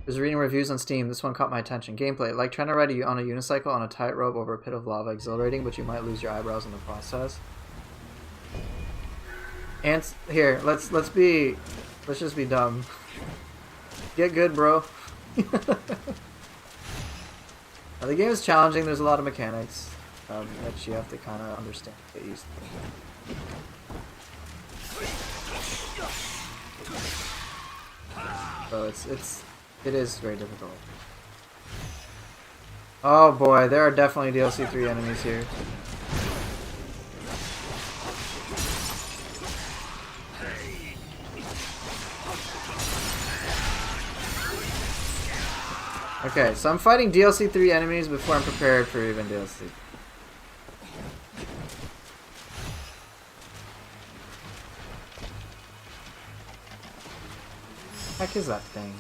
was reading reviews on Steam. This one caught my attention. Gameplay: like trying to ride on a unicycle on a tightrope over a pit of lava. Exhilarating, but you might lose your eyebrows in the process. And here, let's just be dumb. Get good, bro. Now, the game is challenging. There's a lot of mechanics that you have to kind of understand, get used to. So it is very difficult. Oh boy, there are definitely DLC 3 enemies here. Okay, so I'm fighting DLC 3 enemies before I'm prepared for even DLC. What the heck is that thing?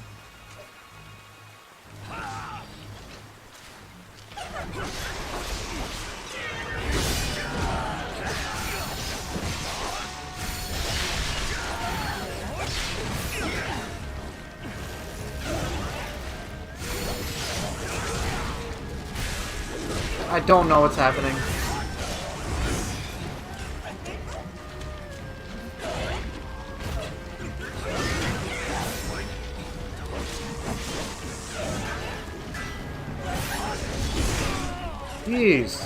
I don't know what's happening. Jeez.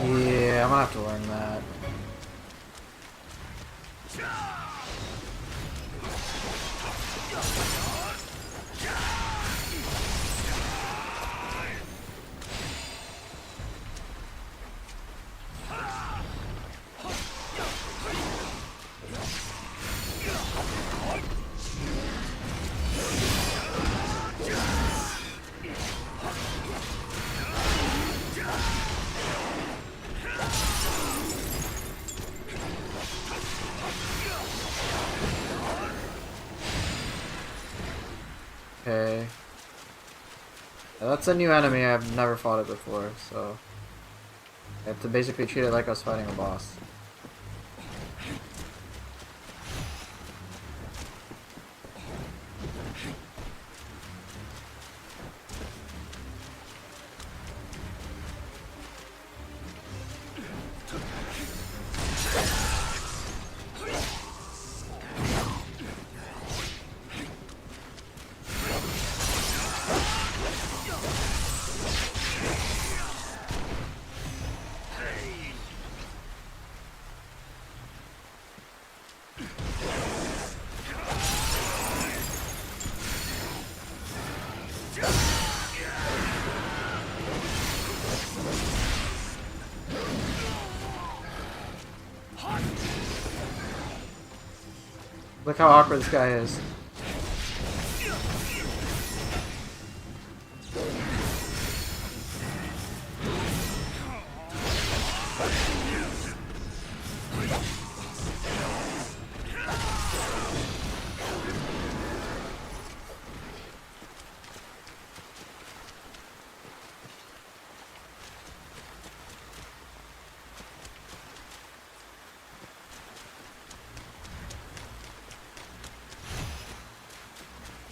Yeah, I'm gonna have to learn that. Okay. Now that's a new enemy, I've never fought it before, so I have to basically treat it like I was fighting a boss. Look how awkward this guy is.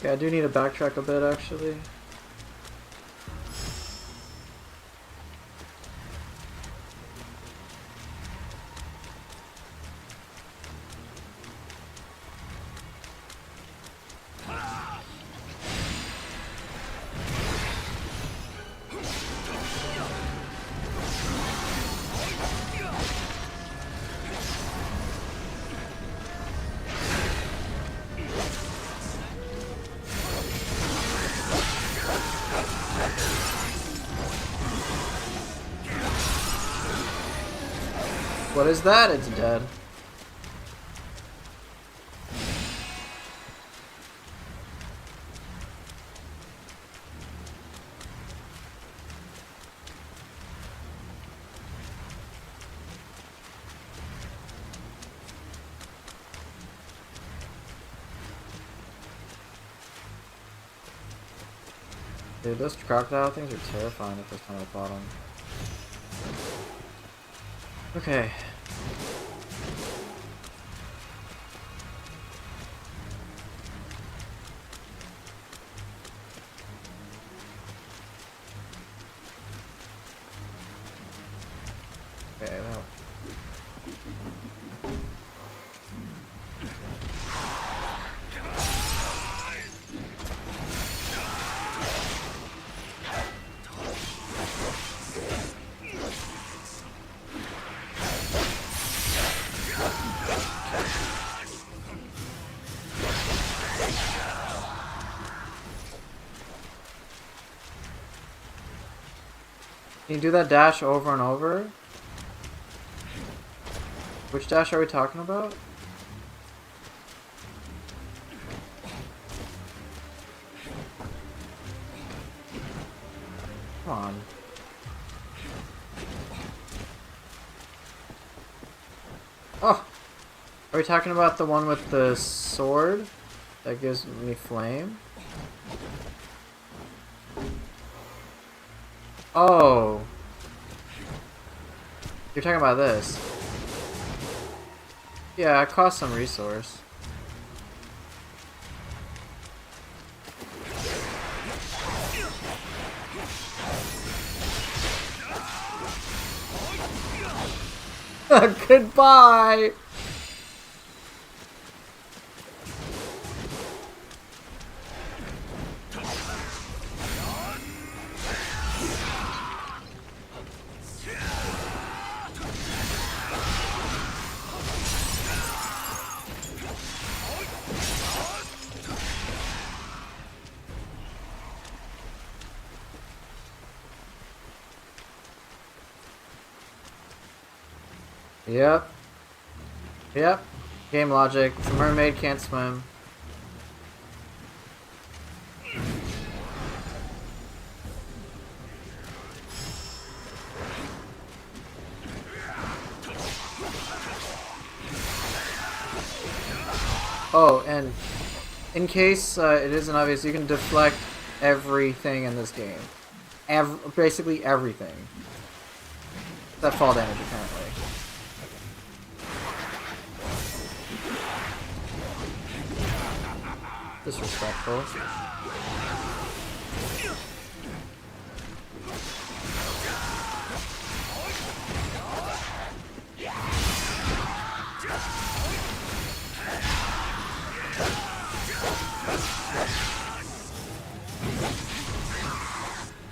Yeah, I do need to backtrack a bit, actually. What is that? It's dead. Dude, those crocodile things are terrifying if there's one at the bottom. Okay. Okay, well. Can you do that dash over and over? Which dash are we talking about? Come on. Oh! Are we talking about the one with the sword that gives me flame? Oh. You're talking about this. Yeah, it costs some resource. Goodbye! Yep. Yep. Game logic. The mermaid can't swim. Oh, and in case it isn't obvious, you can deflect everything in this game. Basically everything. That fall damage, apparently. Disrespectful.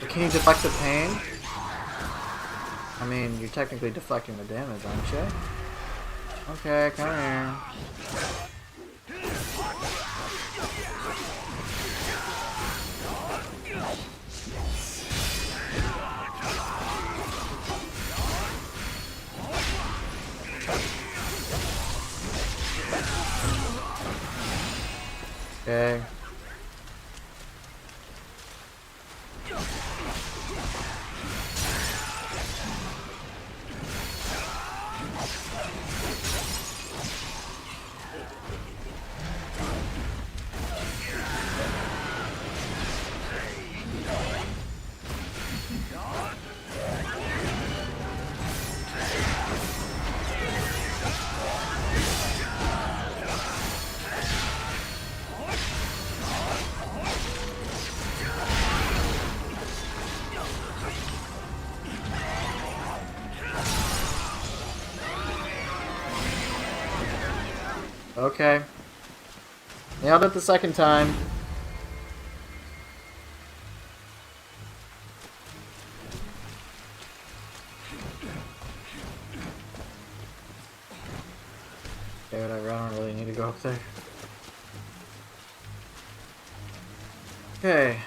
Can you deflect the pain? I mean, you're technically deflecting the damage, aren't you? Okay, come here. Okay. Okay. Nailed it the second time. Okay, whatever. I don't really need to go up there. Okay.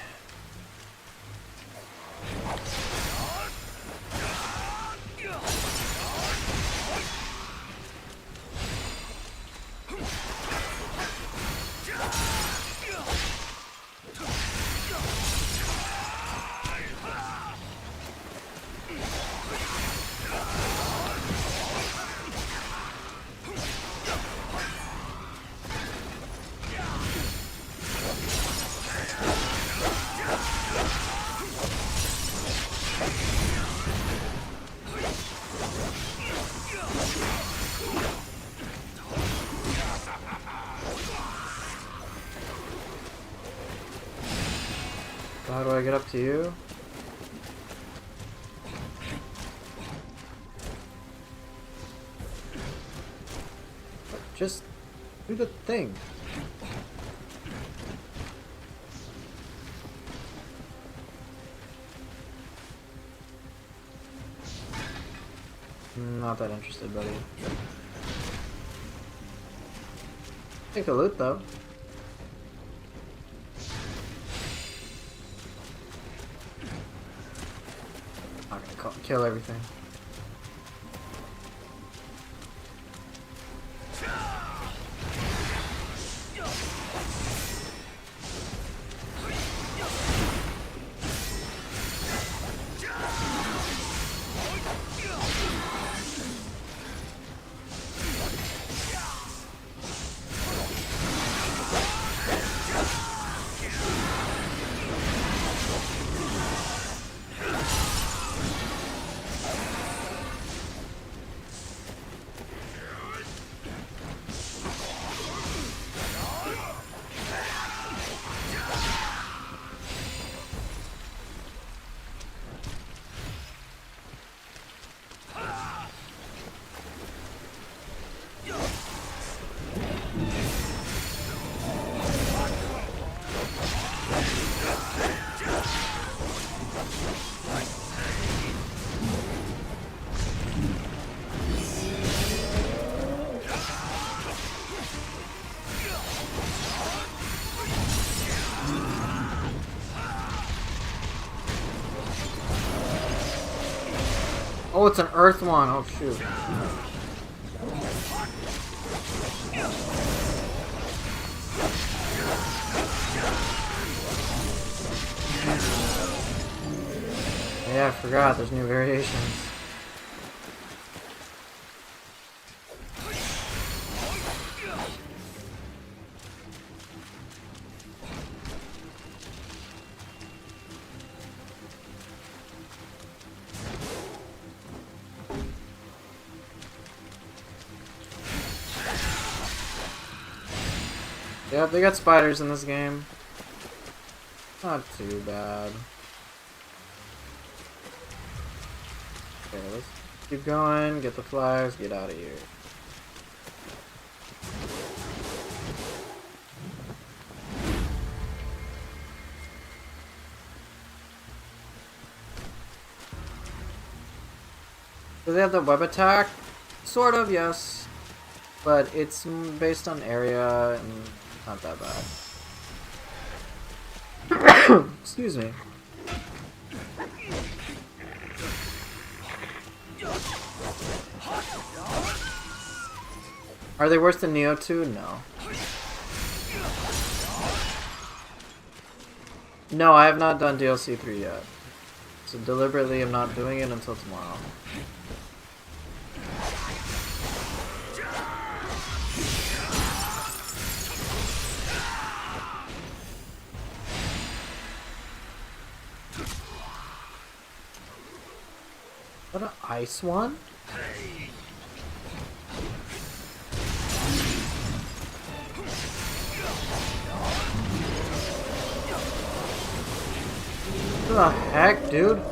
So how do I get up to you? Just do the thing. Not that interested, buddy. Take a loot though. Not gonna kill everything. Oh, it's an earth one. Oh, shoot. Yeah, I forgot. There's new variations. Yep, they got spiders in this game. Not too bad. Okay, let's keep going, get the flags, get out of here. Do they have the web attack? Sort of, yes. But it's based on area and not that bad. Excuse me. Are they worse than Neo 2? No. No, I have not done DLC 3 yet. So deliberately I'm not doing it until tomorrow. What an ice one? What the heck, dude?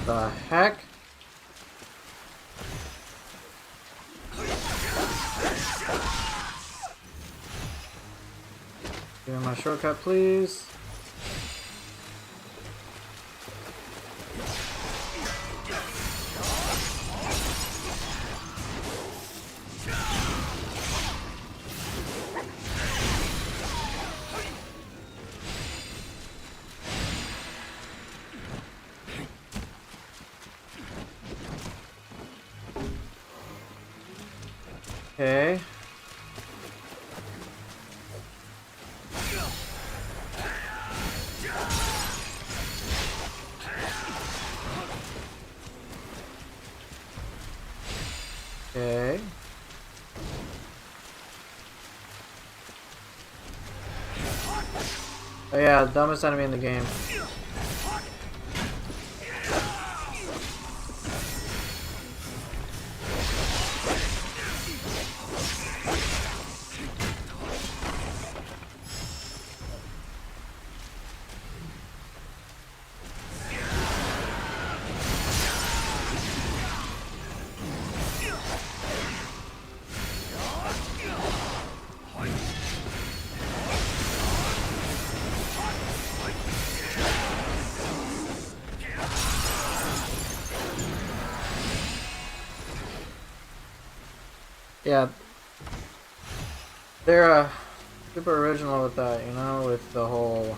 The heck? Give me my shortcut, please. Okay. Oh yeah, dumbest enemy in the game. Yeah, they're super original with that, you know, with the whole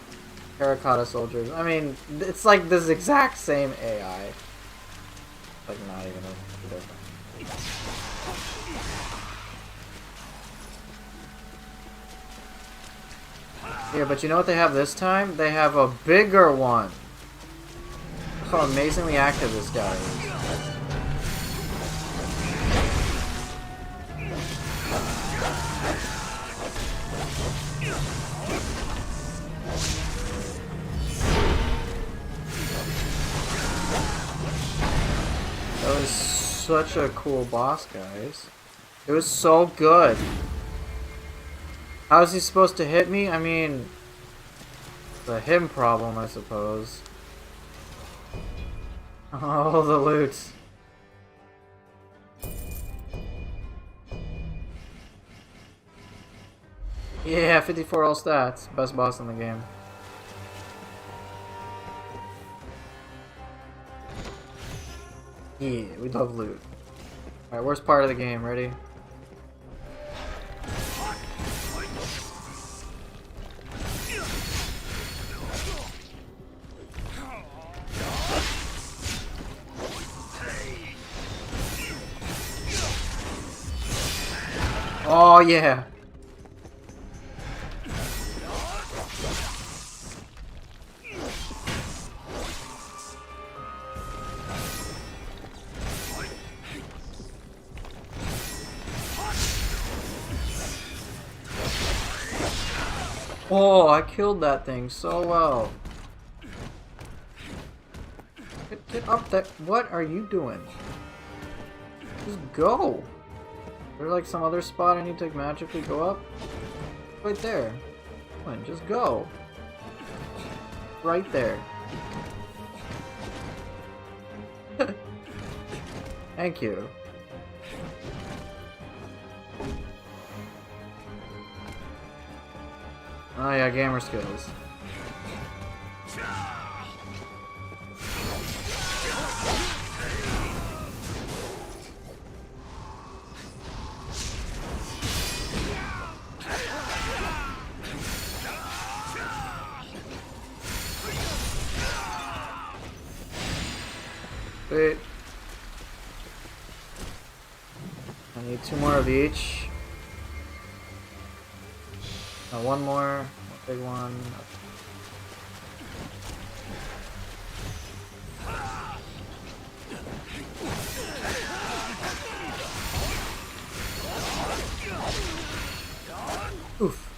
terracotta soldiers. I mean, it's like this exact same AI. Like, not even a different. Yeah, but you know what they have this time? They have a bigger one. Look how amazingly active this guy is. That was such a cool boss, guys. It was so good. How is he supposed to hit me? I mean, it's a him problem, I suppose. Oh, the loot. Yeah, 54 all stats. Best boss in the game. Yeah, we love loot. Alright, worst part of the game. Ready? Oh, yeah. Oh, I killed that thing so well. Get up there. What are you doing? Just go. Is there like some other spot I need to magically go up? Right there. Come on, just go. Right there. Thank you. Oh yeah, gamer skills. Wait. I need 2 more of each. One more. A big one. Oof.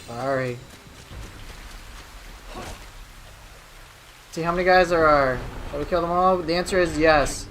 Sorry. See how many guys there are. Shall we kill them all? The answer is yes.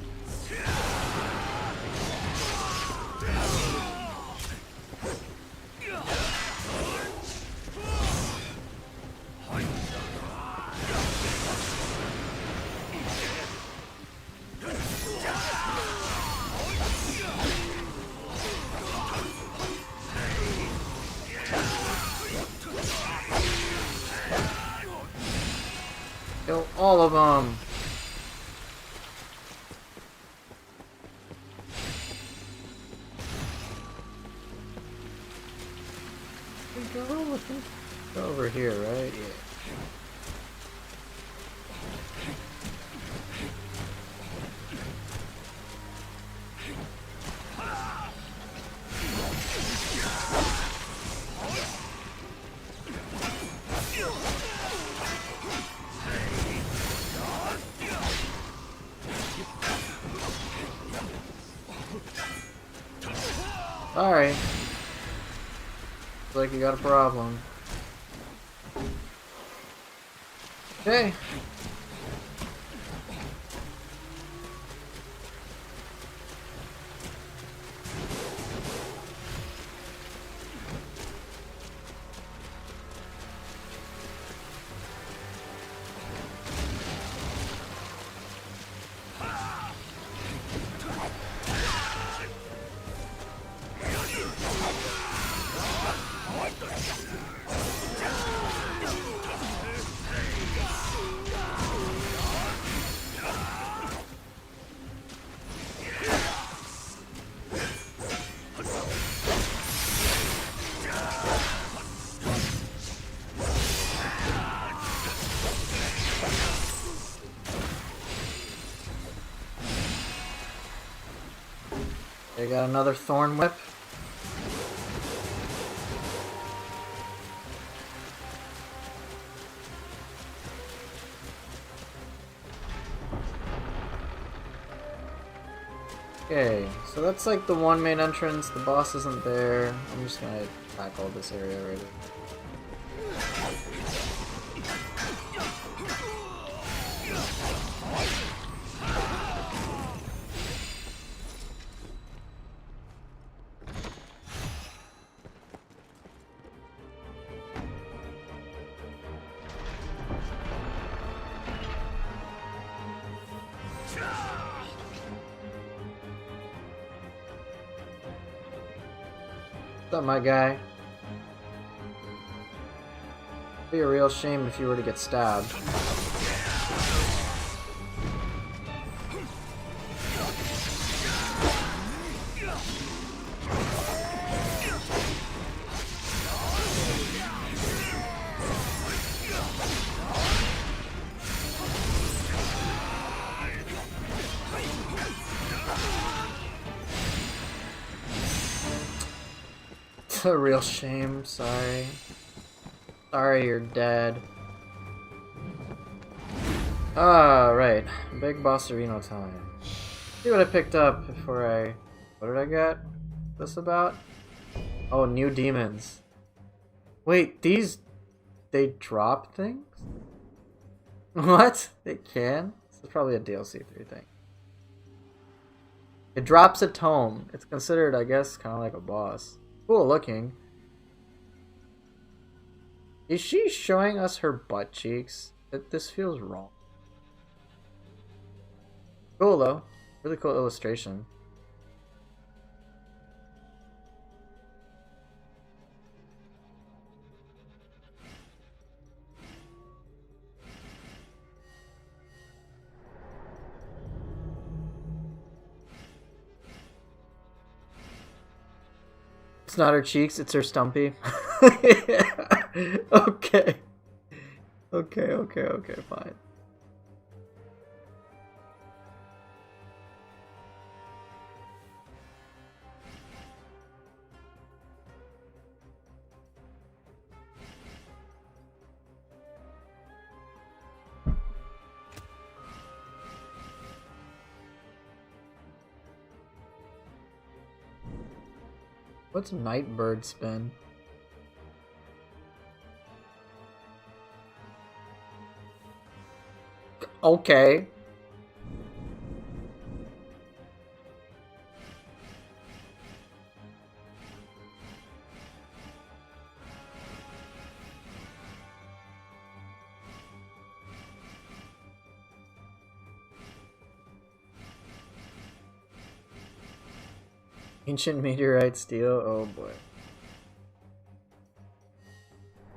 Kill all of them. Go over here, right? Yeah. Sorry. Looks like you got a problem. Okay. They got another thorn whip. Okay, so that's like the one main entrance. The boss isn't there. I'm just gonna tackle this area right here. What's up, my guy? It'd be a real shame if you were to get stabbed. It's a real shame, sorry. Sorry you're dead. Right. Big Boss Arena time. See what I picked up before I... What did I get? This about? Oh, new demons. Wait, these... They drop things? What? They can? This is probably a DLC 3 thing. It drops a tome. It's considered, I guess, kind of like a boss. Cool looking. Is she showing us her butt cheeks? This feels wrong. Cool though. Really cool illustration. It's not her cheeks, it's her stumpy. Okay. Okay, fine. What's Nightbird spin? Okay. Ancient meteorite steel. Oh boy.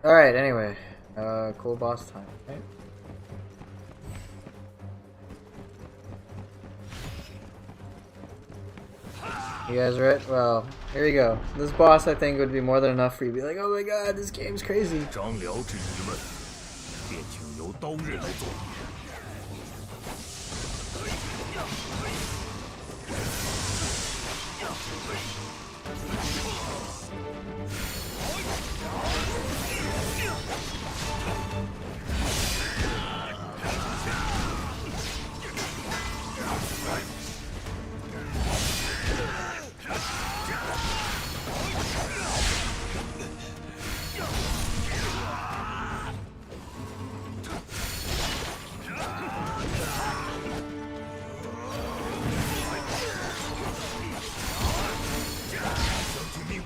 Alright, anyway. Cool boss time, right? You guys ready? Well, here you go. This boss, I think, would be more than enough for you to be like, oh my god, this game's crazy. 张辽之疑问，便请由刀刃来做。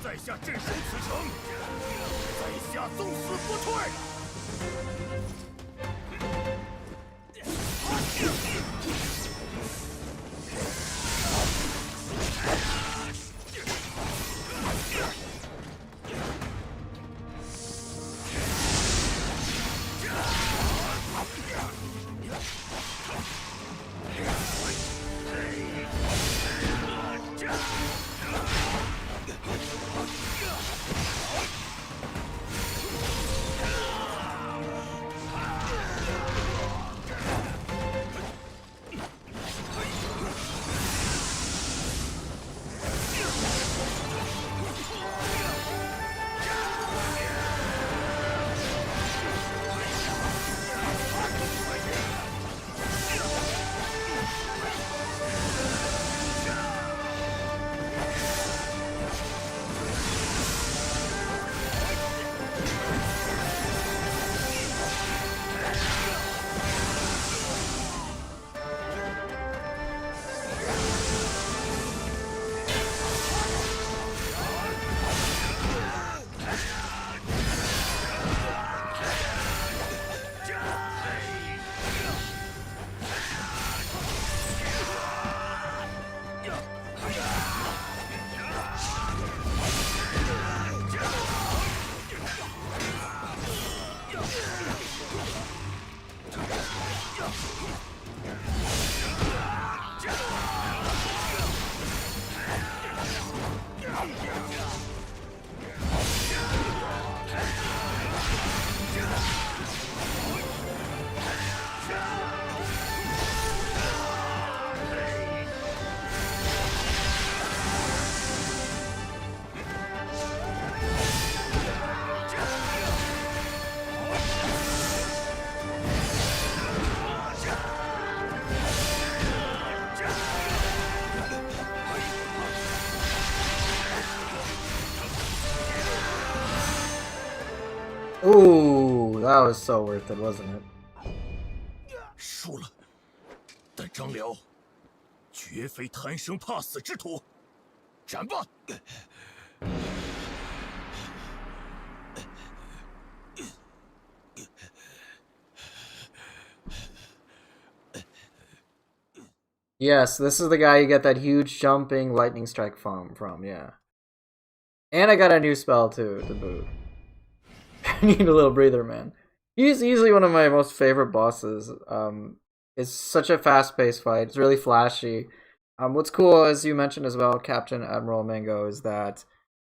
在下镇守此城，在下纵死不退。Ooh, that was so worth it, wasn't it? 输了，但张辽绝非贪生怕死之徒，斩吧！ Yes, this is the guy you get that huge jumping lightning strike from, yeah. And I got a new spell too to boot. I need a little breather, man. He's easily one of my most favorite bosses. It's such a fast-paced fight. It's really flashy. What's cool, as you mentioned as well, Captain Admiral Mango, is that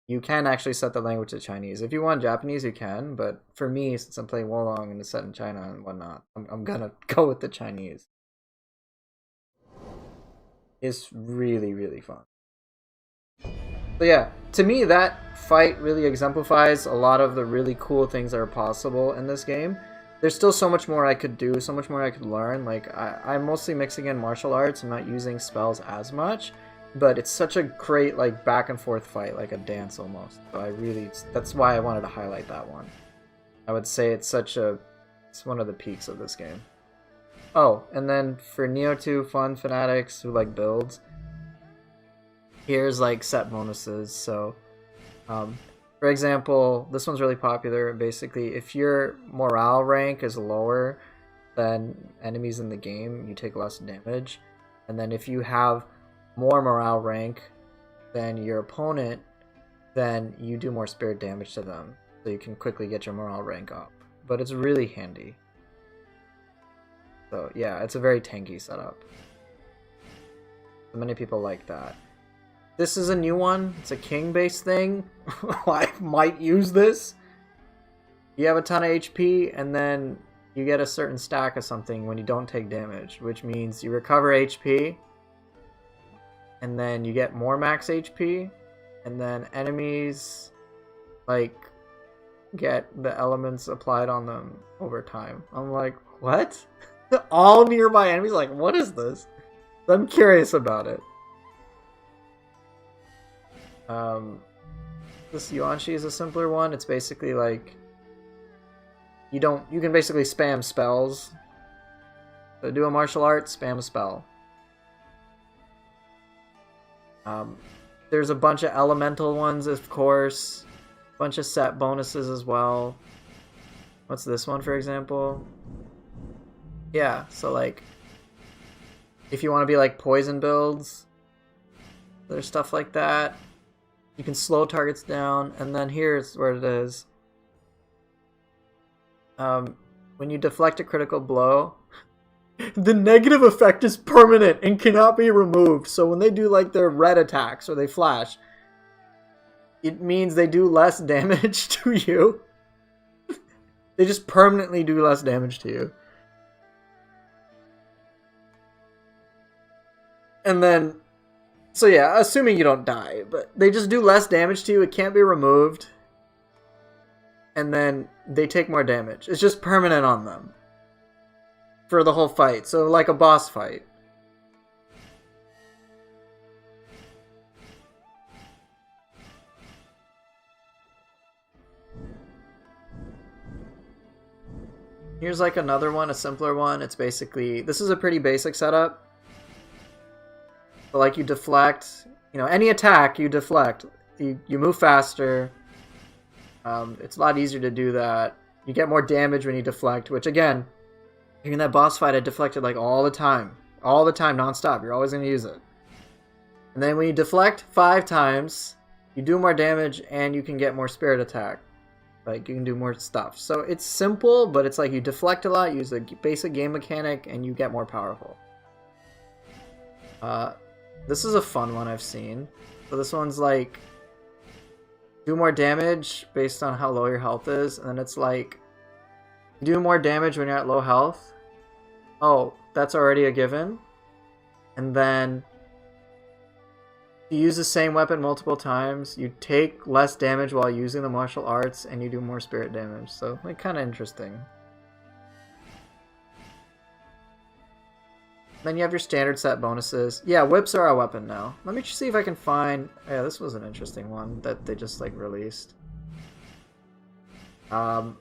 you can actually set the language to Chinese. If you want Japanese, you can, but for me, since I'm playing Wolong and it's set in China and whatnot, I'm gonna go with the Chinese. It's really, really fun. So yeah, to me, that fight really exemplifies a lot of the really cool things that are possible in this game. There's still so much more I could do, so much more I could learn. Like, I'm mostly mixing in martial arts. I'm not using spells as much, but it's such a great, like, back and forth fight, like a dance almost. So that's why I wanted to highlight that one. I would say it's one of the peaks of this game. Oh, and then for Nioh 2 fun fanatics who like builds, here's like set bonuses. So, for example, this one's really popular. Basically, if your morale rank is lower than enemies in the game, you take less damage. And then if you have more morale rank than your opponent, then you do more spirit damage to them. So you can quickly get your morale rank up. But it's really handy. So yeah, it's a very tanky setup. So many people like that. This is a new one. It's a king-based thing. I might use this. You have a ton of HP, and then you get a certain stack of something when you don't take damage, which means you recover HP, and then you get more max HP, and then enemies, like, get the elements applied on them over time. I'm like, what? All nearby enemies? Like, what is this? I'm curious about it. This Yuan-Shi is a simpler one. It's basically like you can basically spam spells. So do a martial art, spam a spell. There's a bunch of elemental ones, of course. A bunch of set bonuses as well. What's this one, for example? Yeah, so like if you want to be like poison builds, there's stuff like that. You can slow targets down, and then here's where it is. When you deflect a critical blow, the negative effect is permanent and cannot be removed. So when they do like their red attacks or they flash, it means they do less damage to you. They just permanently do less damage to you. And then, so yeah, assuming you don't die, but they just do less damage to you. It can't be removed. And then they take more damage. It's just permanent on them for the whole fight. So like a boss fight. Here's like another one, a simpler one. It's basically, this is a pretty basic setup. But like you deflect, you know, any attack you deflect. You move faster. It's a lot easier to do that. You get more damage when you deflect, which again, in that boss fight I deflected like all the time. All the time, non-stop. You're always going to use it. And then when you deflect 5 times, you do more damage and you can get more spirit attack. Like you can do more stuff. So it's simple, but it's like you deflect a lot, use a basic game mechanic, and you get more powerful. This is a fun one I've seen. So this one's like do more damage based on how low your health is, and then it's like do more damage when you're at low health. Oh, that's already a given. And then you use the same weapon multiple times, you take less damage while using the martial arts, and you do more spirit damage. So like kind of interesting. Then you have your standard set bonuses. Yeah, whips are a weapon now. Let me see if I can find... Yeah, this was an interesting one that they just like released. You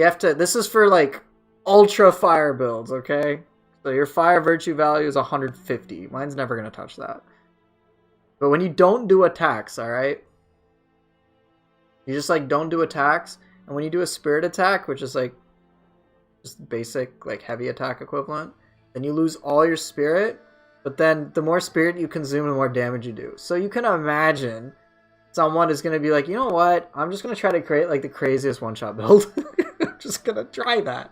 have to... This is for like ultra fire builds, okay? So your fire virtue value is 150. Mine's never going to touch that. But when you don't do attacks, alright? You just like don't do attacks. And when you do a spirit attack, which is like just basic like heavy attack equivalent, then you lose all your spirit, but then the more spirit you consume, the more damage you do. So you can imagine someone is going to be like, you know what? I'm just going to try to create like the craziest one-shot build. I'm just going to try that.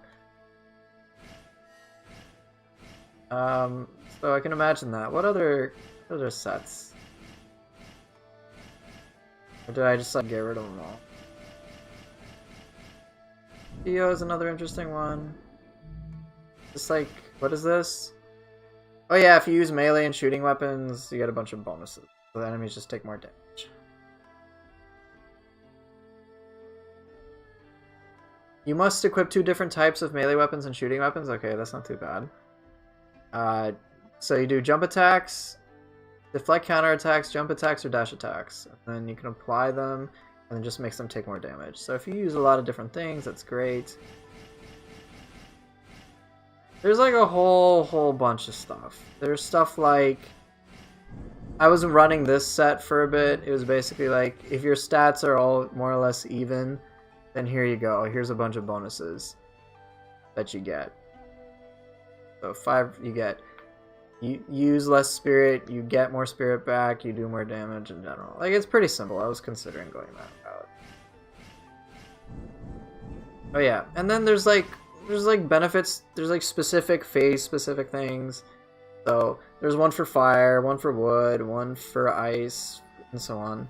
So I can imagine that. What other sets? Or did I just like get rid of them all? Dio is another interesting one. Just like, what is this? Oh yeah, if you use melee and shooting weapons, you get a bunch of bonuses. So the enemies just take more damage. You must equip 2 different types of melee weapons and shooting weapons? Okay, that's not too bad. So you do jump attacks, deflect counterattacks, jump attacks, or dash attacks. And then you can apply them, and then just makes them take more damage. So if you use a lot of different things, that's great. There's like a whole bunch of stuff. There's stuff like... I was running this set for a bit. It was basically like, if your stats are all more or less even, then here you go. Here's a bunch of bonuses that you get. So 5, you get... You use less spirit, you get more spirit back, you do more damage in general. Like, it's pretty simple. I was considering going that route. Oh yeah, and then there's like benefits, there's like specific phase specific things. So There's one for fire, one for wood, one for ice, and so on.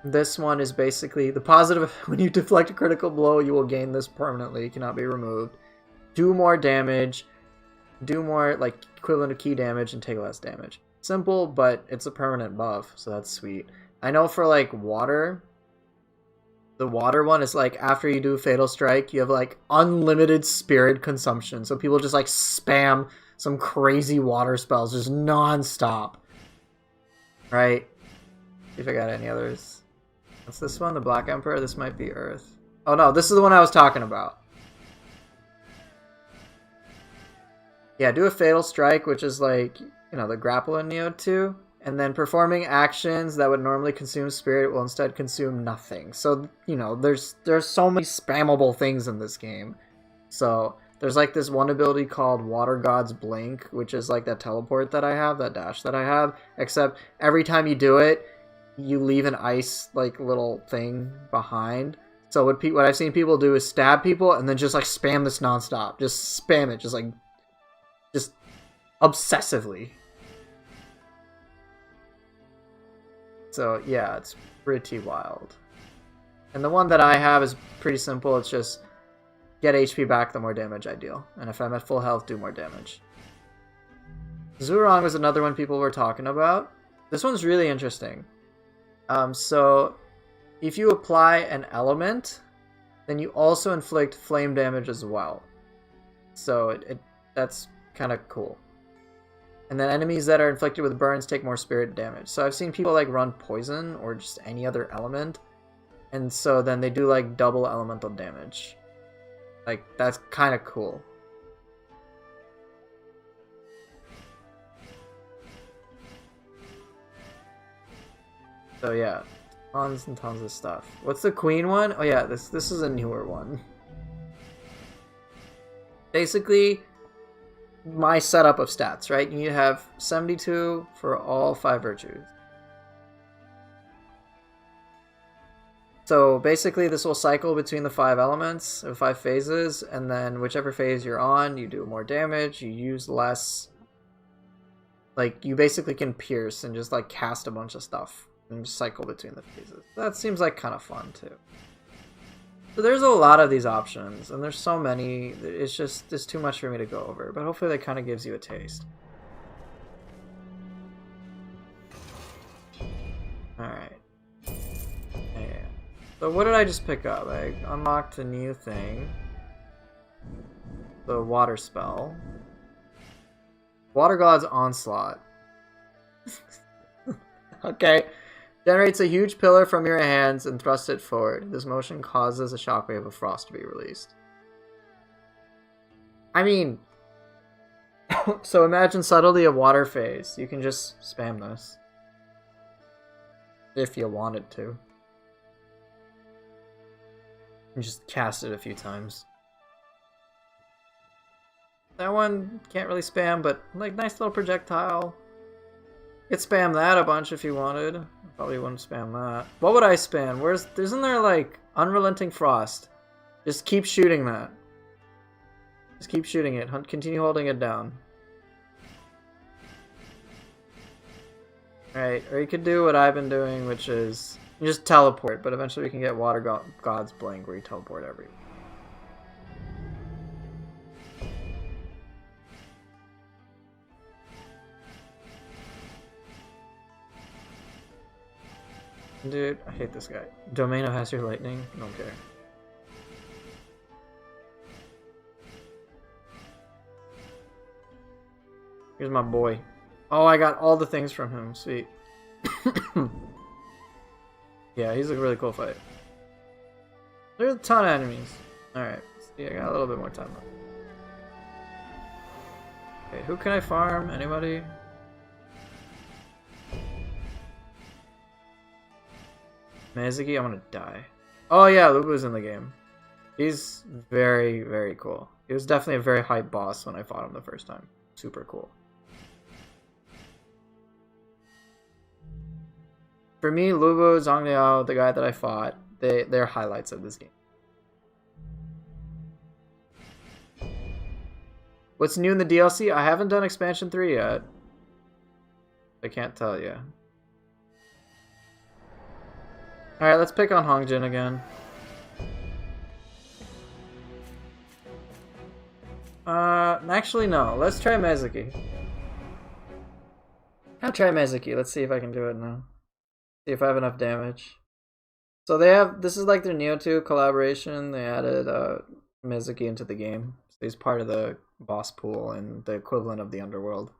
This one is basically the positive. When you deflect a critical blow, you will gain this permanently. It cannot be removed. Do more damage. Do more, like, equivalent of key damage and take less damage. Simple, but it's a permanent buff, so that's sweet. I know for, like, water, the water one is, like, after you do Fatal Strike, you have, like, unlimited spirit consumption. So people just, like, spam some crazy water spells just non-stop. Right? See if I got any others. What's this one? The Black Emperor? This might be Earth. Oh no, this is the one I was talking about. Yeah, do a Fatal Strike, which is like, you know, the grapple in Nioh 2. And then performing actions that would normally consume spirit will instead consume nothing. So, you know, there's so many spammable things in this game. So, there's like this one ability called Water God's Blink, which is like that teleport that I have, that dash that I have. Except every time you do it, you leave an ice like little thing behind. So what I've seen people do is stab people and then just like spam this nonstop. Just spam it, just obsessively. So yeah, it's pretty wild. And the one that I have is pretty simple. It's just get HP back the more damage I deal. And if I'm at full health, do more damage. Zhurong was another one people were talking about. This one's really interesting. So if you apply an element, then you also inflict flame damage as well. So that's kind of cool. And then enemies that are inflicted with burns take more spirit damage. So I've seen people like run poison or just any other element. And so then they do like double elemental damage. Like, that's kind of cool. So yeah, tons and tons of stuff. What's the queen one? Oh yeah, this is a newer one. Basically, my setup of stats, right? You need to have 72 for all 5 virtues. So basically this will cycle between the 5 elements, or 5 phases, and then whichever phase you're on, you do more damage, you use less. Like, you basically can pierce and just like cast a bunch of stuff and cycle between the phases. That seems like kind of fun too. So there's a lot of these options, and there's so many, there's too much for me to go over, but hopefully that kind of gives you a taste. Alright. Yeah. So what did I just pick up? I unlocked a new thing. The water spell. Water God's Onslaught. Okay. Generates a huge pillar from your hands and thrusts it forward. This motion causes a shockwave of frost to be released. I mean, so imagine subtlety of water phase. You can just spam this. If you wanted to. And just cast it a few times. That one can't really spam, but like nice little projectile. You could spam that a bunch if you wanted. Probably wouldn't spam that. What would I spam? Isn't there like Unrelenting Frost? Just keep shooting that. Just keep shooting it. Continue holding it down. Alright, or you could do what I've been doing, which is you just teleport, but eventually we can get Water God's Blink where you teleport everywhere. Dude, I hate this guy. Domain of Hazard Lightning? Don't care. Here's my boy. Oh, I got all the things from him. Sweet. Yeah, he's a really cool fight. There's a ton of enemies. Alright. See, I got a little bit more time left. Okay, who can I farm? Anybody? Mizuki, I'm gonna die. Oh yeah, Lubu's in the game. He's very, very cool. He was definitely a very hype boss when I fought him the first time. Super cool. For me, Lubu, Zhongliao, the guy that I fought, they're highlights of this game. What's new in the DLC? I haven't done expansion 3 yet. I can't tell you. Alright, let's pick on Hongjin again. Actually no. Let's try Mezuki. I'll try Mezuki. Let's see if I can do it now. See if I have enough damage. So they have, this is like their Neo 2 collaboration. They added Mezuki into the game. So he's part of the boss pool and the equivalent of the underworld.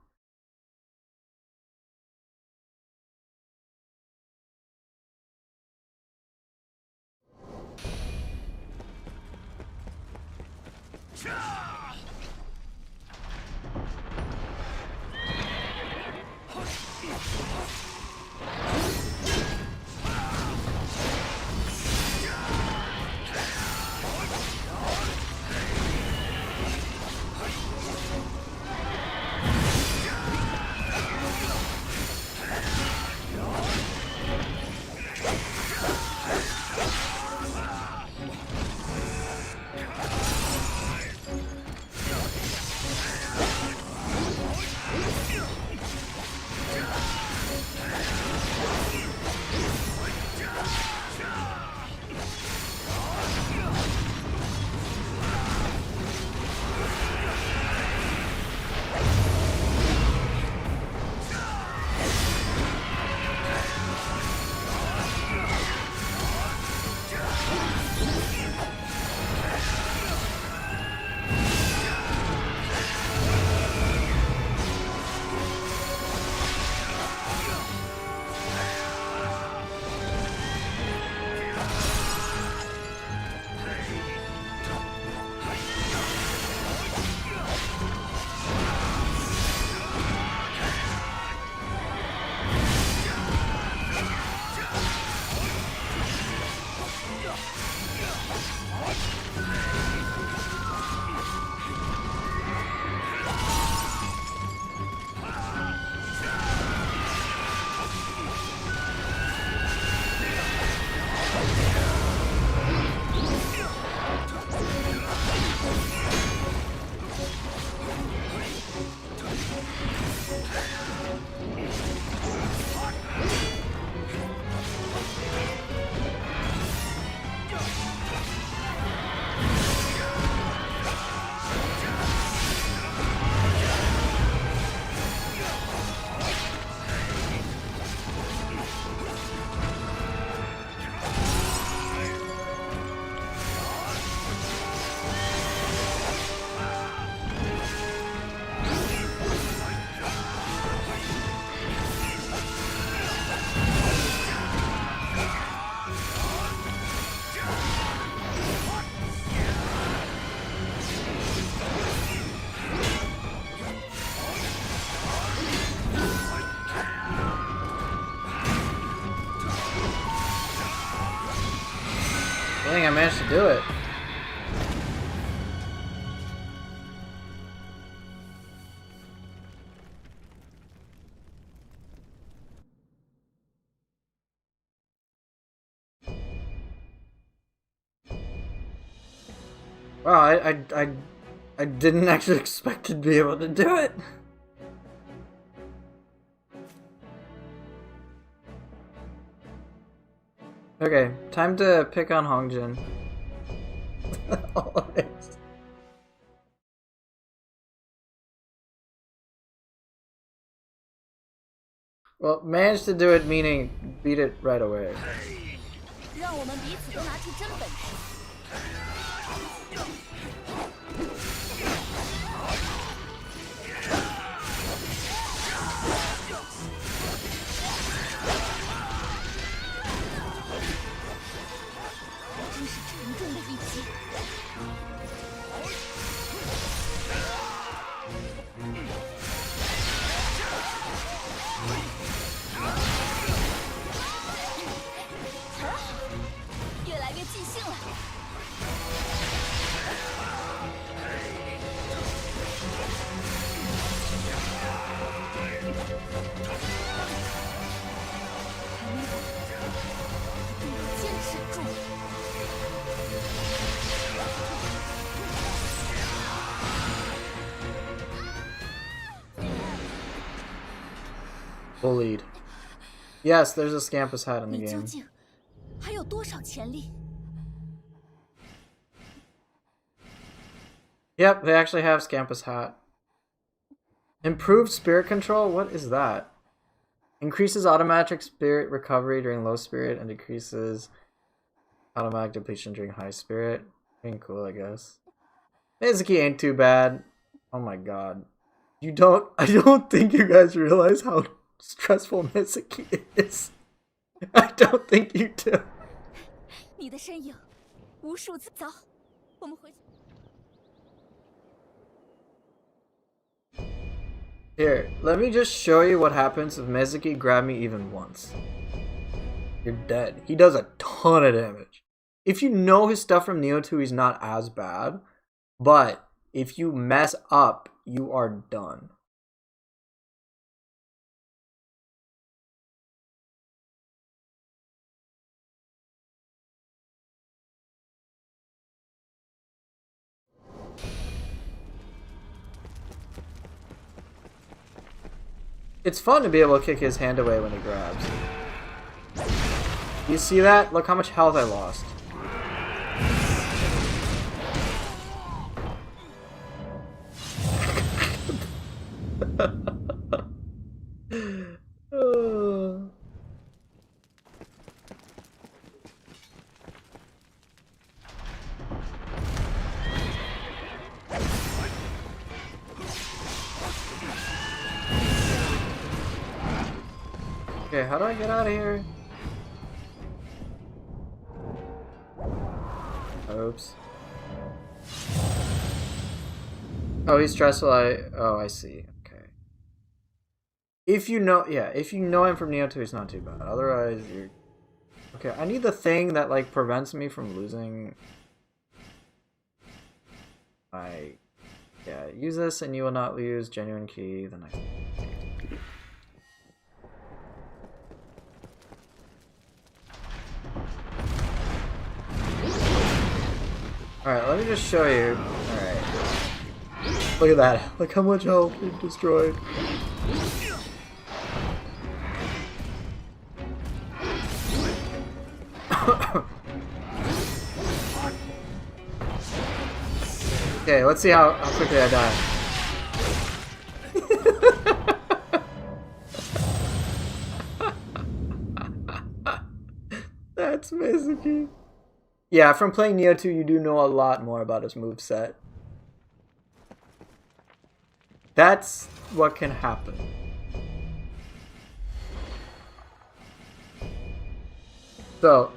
Dang, I managed to do it. Wow, I didn't actually expect to be able to do it. Okay, time to pick on Hongjin. Always. Well, managed to do it meaning beat it right away. 让我们彼此都拿出真本事。 真是沉重的一击。很好，越来越尽兴了。Bullied. Yes, there's a Scampus hat in the 你究 game. 竟还有多少潜力？ Yep, they actually have Scampus hat. Improved spirit control? What is that? Increases automatic spirit recovery during low spirit and decreases automatic depletion during high spirit. Ain't cool, I guess. Mizuki ain't too bad. Oh my god. I don't think you guys realize how stressful Mizuki is. I don't think you do. 你的身影，无数次。走，我们回去。 Here, let me just show you what happens if Mizuki grab me even once. You're dead. He does a ton of damage. If you know his stuff from Neo 2, he's not as bad. But if you mess up, you are done. It's fun to be able to kick his hand away when he grabs. You see that? Look how much health I lost. Okay, how do I get out of here? Oops. Oh, he's stressful. Oh, I see. Okay. If you know, yeah, if you know him from Neo 2, it's not too bad. Otherwise, you're... Okay, I need the thing that, like, prevents me from losing... Yeah, use this and you will not lose genuine key the next... Alright, let me just show you. Alright. Look at that. Look how much health we've destroyed. Okay, let's see how quickly I die. That's Mizuki. Yeah, from playing Neo 2, you do know a lot more about his moveset. That's what can happen. So,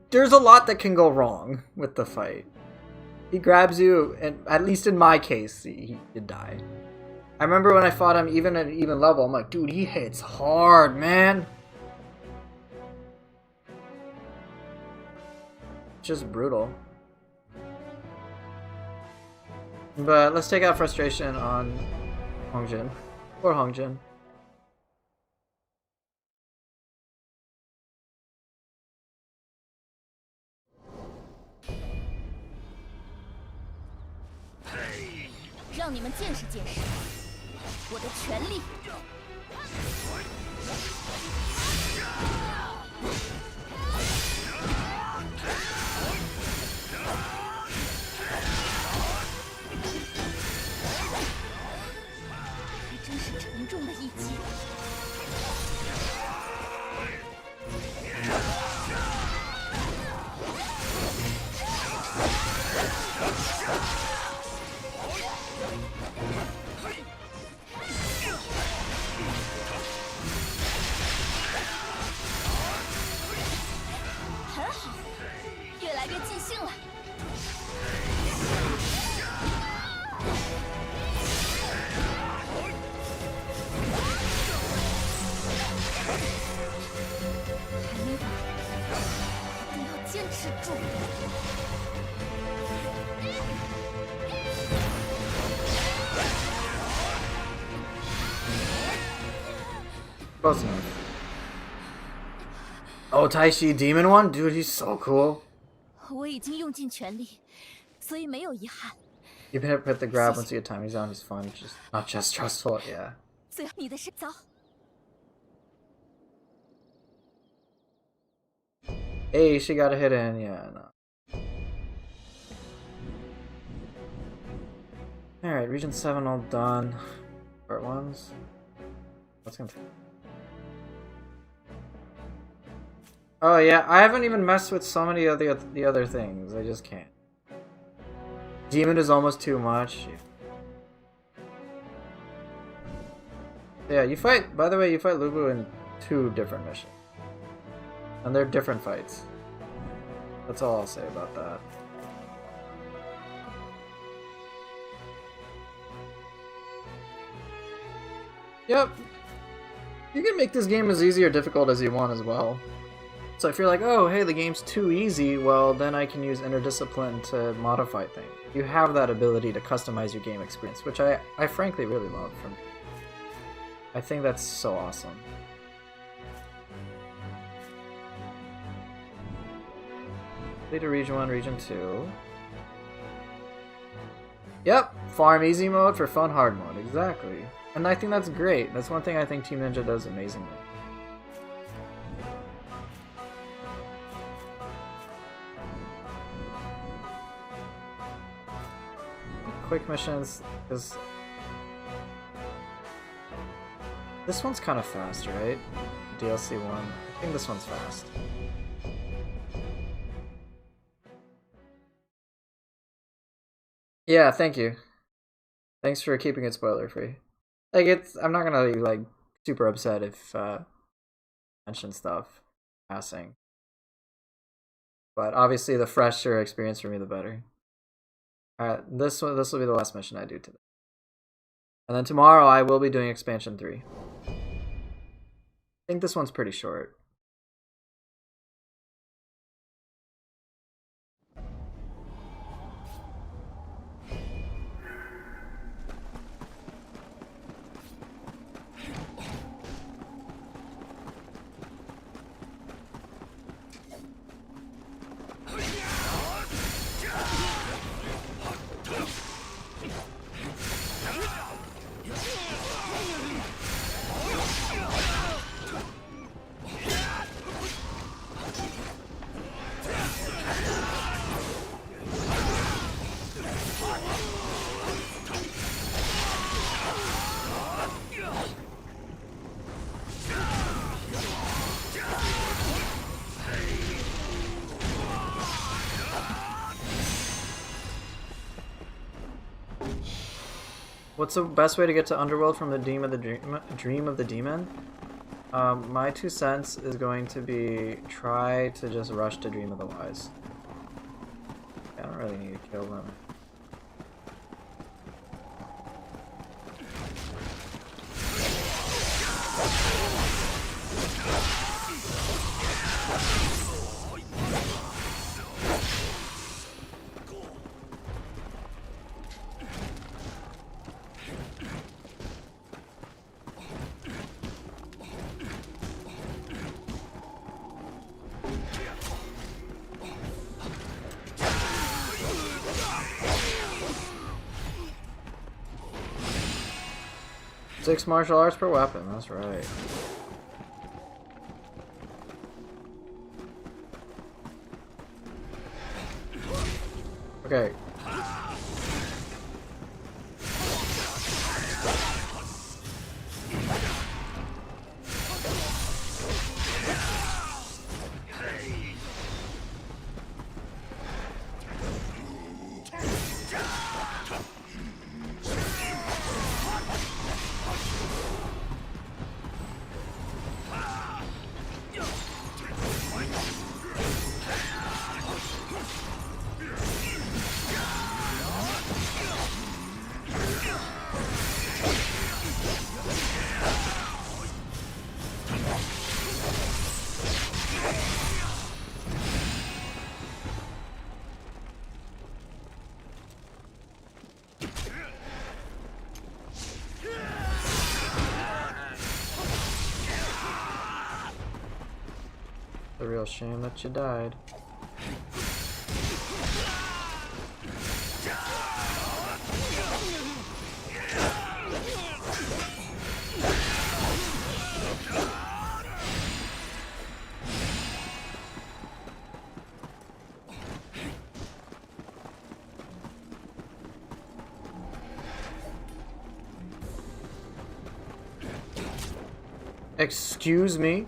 there's a lot that can go wrong with the fight. He grabs you, and at least in my case, he did die. I remember when I fought him, even at an even level, I'm like, dude, he hits hard, man. Just brutal. But let's take out frustration on Hongjin. Or Hongjin. Hey. 让你们见识见识我的权力。 真是沉重的一击。很好，越来越尽兴了。 一定要坚持住！ Close enough. Oh, Taishi Demon one? Dude, he's so cool. 我已经用尽全力，所以没有遗憾。You can hit the grab once you get timing zone. He's fun, just not just stressful. Yeah. 最后你的是走。 Hey, she got a hit in. Yeah, no. Alright, region 7 all done. Part 1s. What's gonna take? Oh yeah, I haven't even messed with so many of the other things. I just can't. Demon is almost too much. Yeah, you fight, by the way, you fight Lubu in 2 different missions. And they're different fights. That's all I'll say about that. Yep. You can make this game as easy or difficult as you want as well. So if you're like, oh, hey, the game's too easy, well, then I can use interdiscipline to modify things. You have that ability to customize your game experience, which I frankly really love. I think that's so awesome. Later region 1, region 2. Yep, farm easy mode for fun hard mode, exactly. And I think that's great. That's one thing I think Team Ninja does amazingly. Quick missions, because this one's kind of fast, right? DLC 1. I think this one's fast. Yeah, thank you. Thanks for keeping it spoiler free. Like I'm not gonna be like super upset if mention stuff passing. But obviously, the fresher experience for me, the better. Alright, this will be the last mission I do today. And then tomorrow I will be doing expansion 3. I think this one's pretty short. What's the best way to get to Underworld from the Dream of the Demon? My 2 cents is going to be try to just rush to Dream of the Wise. I don't really need to kill them. Six martial arts per weapon, that's right. Okay. A real shame that you died. Excuse me?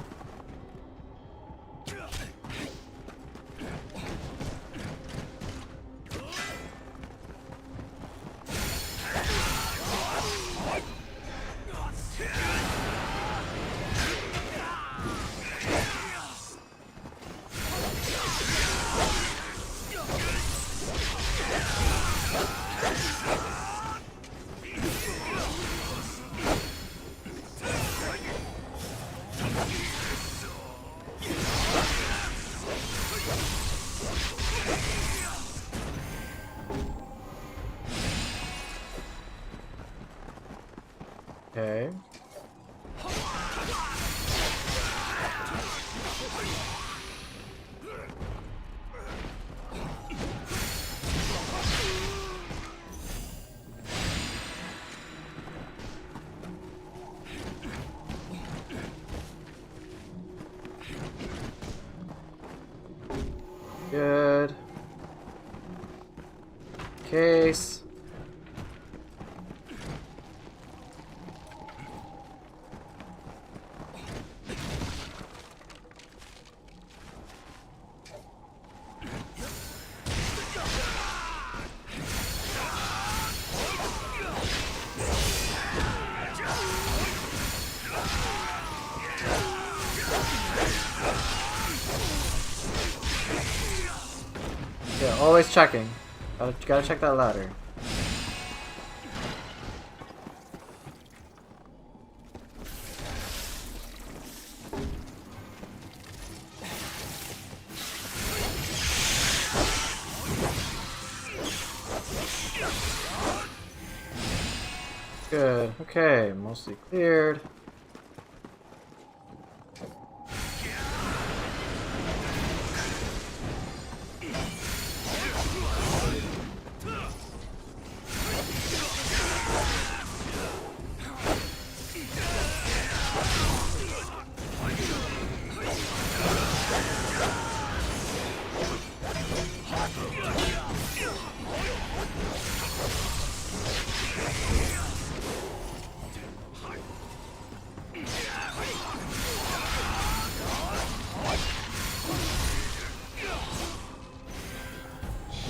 Okay. Good. Case. Yeah, always checking. Gotta check that ladder. Good. Okay, mostly cleared.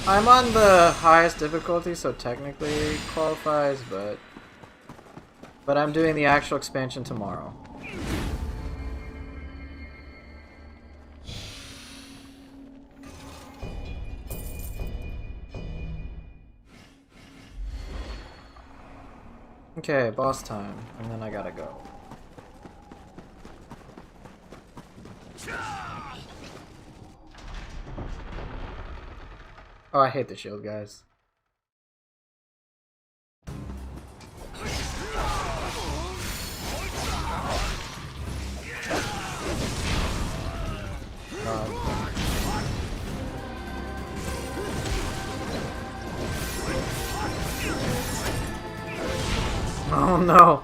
I'm on the highest difficulty, so technically it qualifies, but I'm doing the actual expansion tomorrow. Okay, boss time, and then I gotta go. Oh, I hate the shield, guys. Oh no!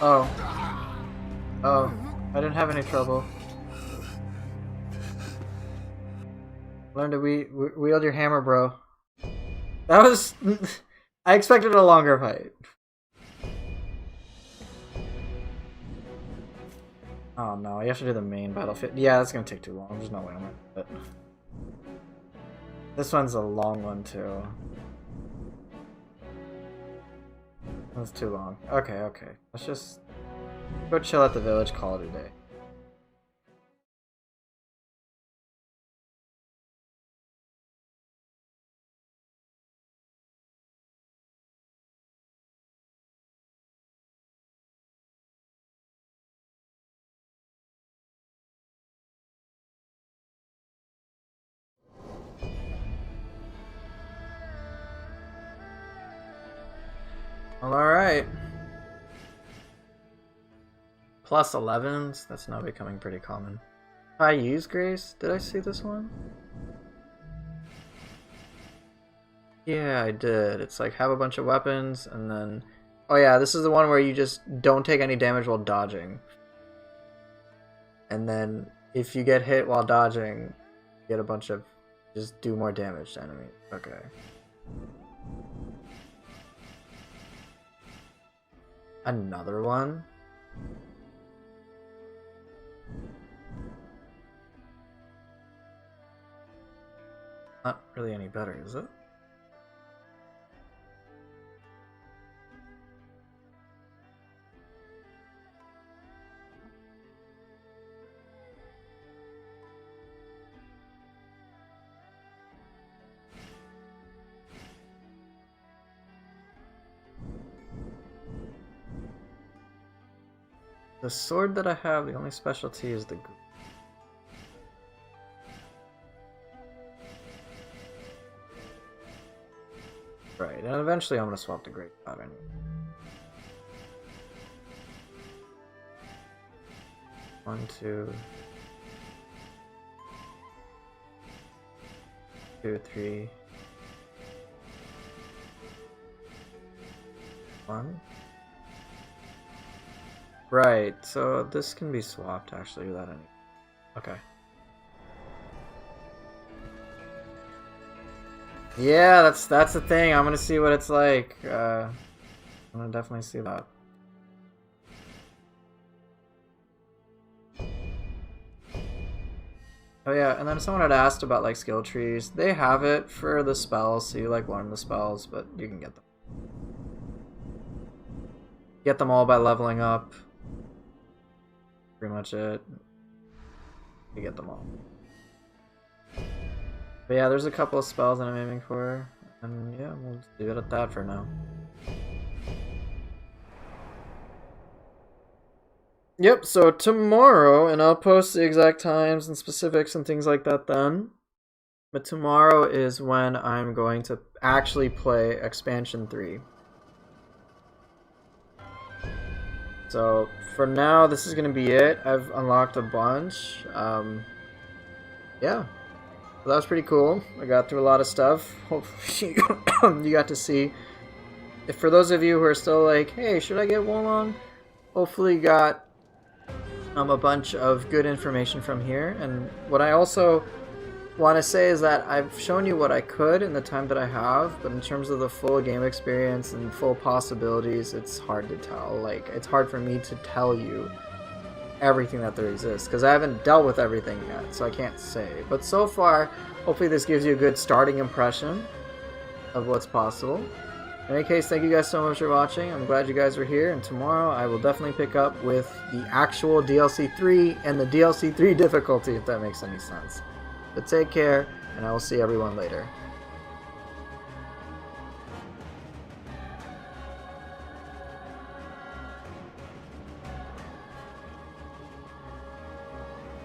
Oh. Oh. I didn't have any trouble. Learn to wield your hammer, bro. That was... I expected a longer fight. Oh no, you have to do the main battlefield. Yeah, that's gonna take too long. There's no way I'm gonna do it. This one's a long one too. That's too long. Okay, okay. Let's just go chill at the village, call it a day. Well, alright. Plus 11s? That's now becoming pretty common. I use Grace? Did I see this one? Yeah, I did. It's like have a bunch of weapons and then... Oh yeah, this is the one where you just don't take any damage while dodging. And then if you get hit while dodging, you get a bunch of... Just do more damage to enemies. Okay. Another one? Not really any better, is it? The sword that I have, the only specialty is the... Right, and eventually I'm gonna swap the Great God anyway. One, two... 2, 3... 1... Right, so this can be swapped actually without any... Okay. Yeah, that's the thing. I'm gonna see what it's like. I'm gonna definitely see that. Oh yeah, and then someone had asked about like skill trees. They have it for the spells, so you like learn the spells, but you can get them. Get them all by leveling up. Pretty much it. You get them all. But yeah, there's a couple of spells that I'm aiming for, and yeah, we'll just leave it at that for now. Yep, so tomorrow, and I'll post the exact times and specifics and things like that then, but tomorrow is when I'm going to actually play Expansion 3. So, for now, this is going to be it. I've unlocked a bunch. Yeah. So that was pretty cool. I got through a lot of stuff. Hopefully you got to see. If for those of you who are still like, hey, should I get Wolong? Hopefully you got a bunch of good information from here. And what I also want to say is that I've shown you what I could in the time that I have, but in terms of the full game experience and full possibilities, it's hard to tell. Like, it's hard for me to tell you everything that there exists, because I haven't dealt with everything yet, so I can't say. But so far, hopefully this gives you a good starting impression of what's possible. In any case, thank you guys so much for watching. I'm glad you guys are here, and tomorrow I will definitely pick up with the actual DLC 3 and the DLC 3 difficulty, if that makes any sense. But take care, and I will see everyone later.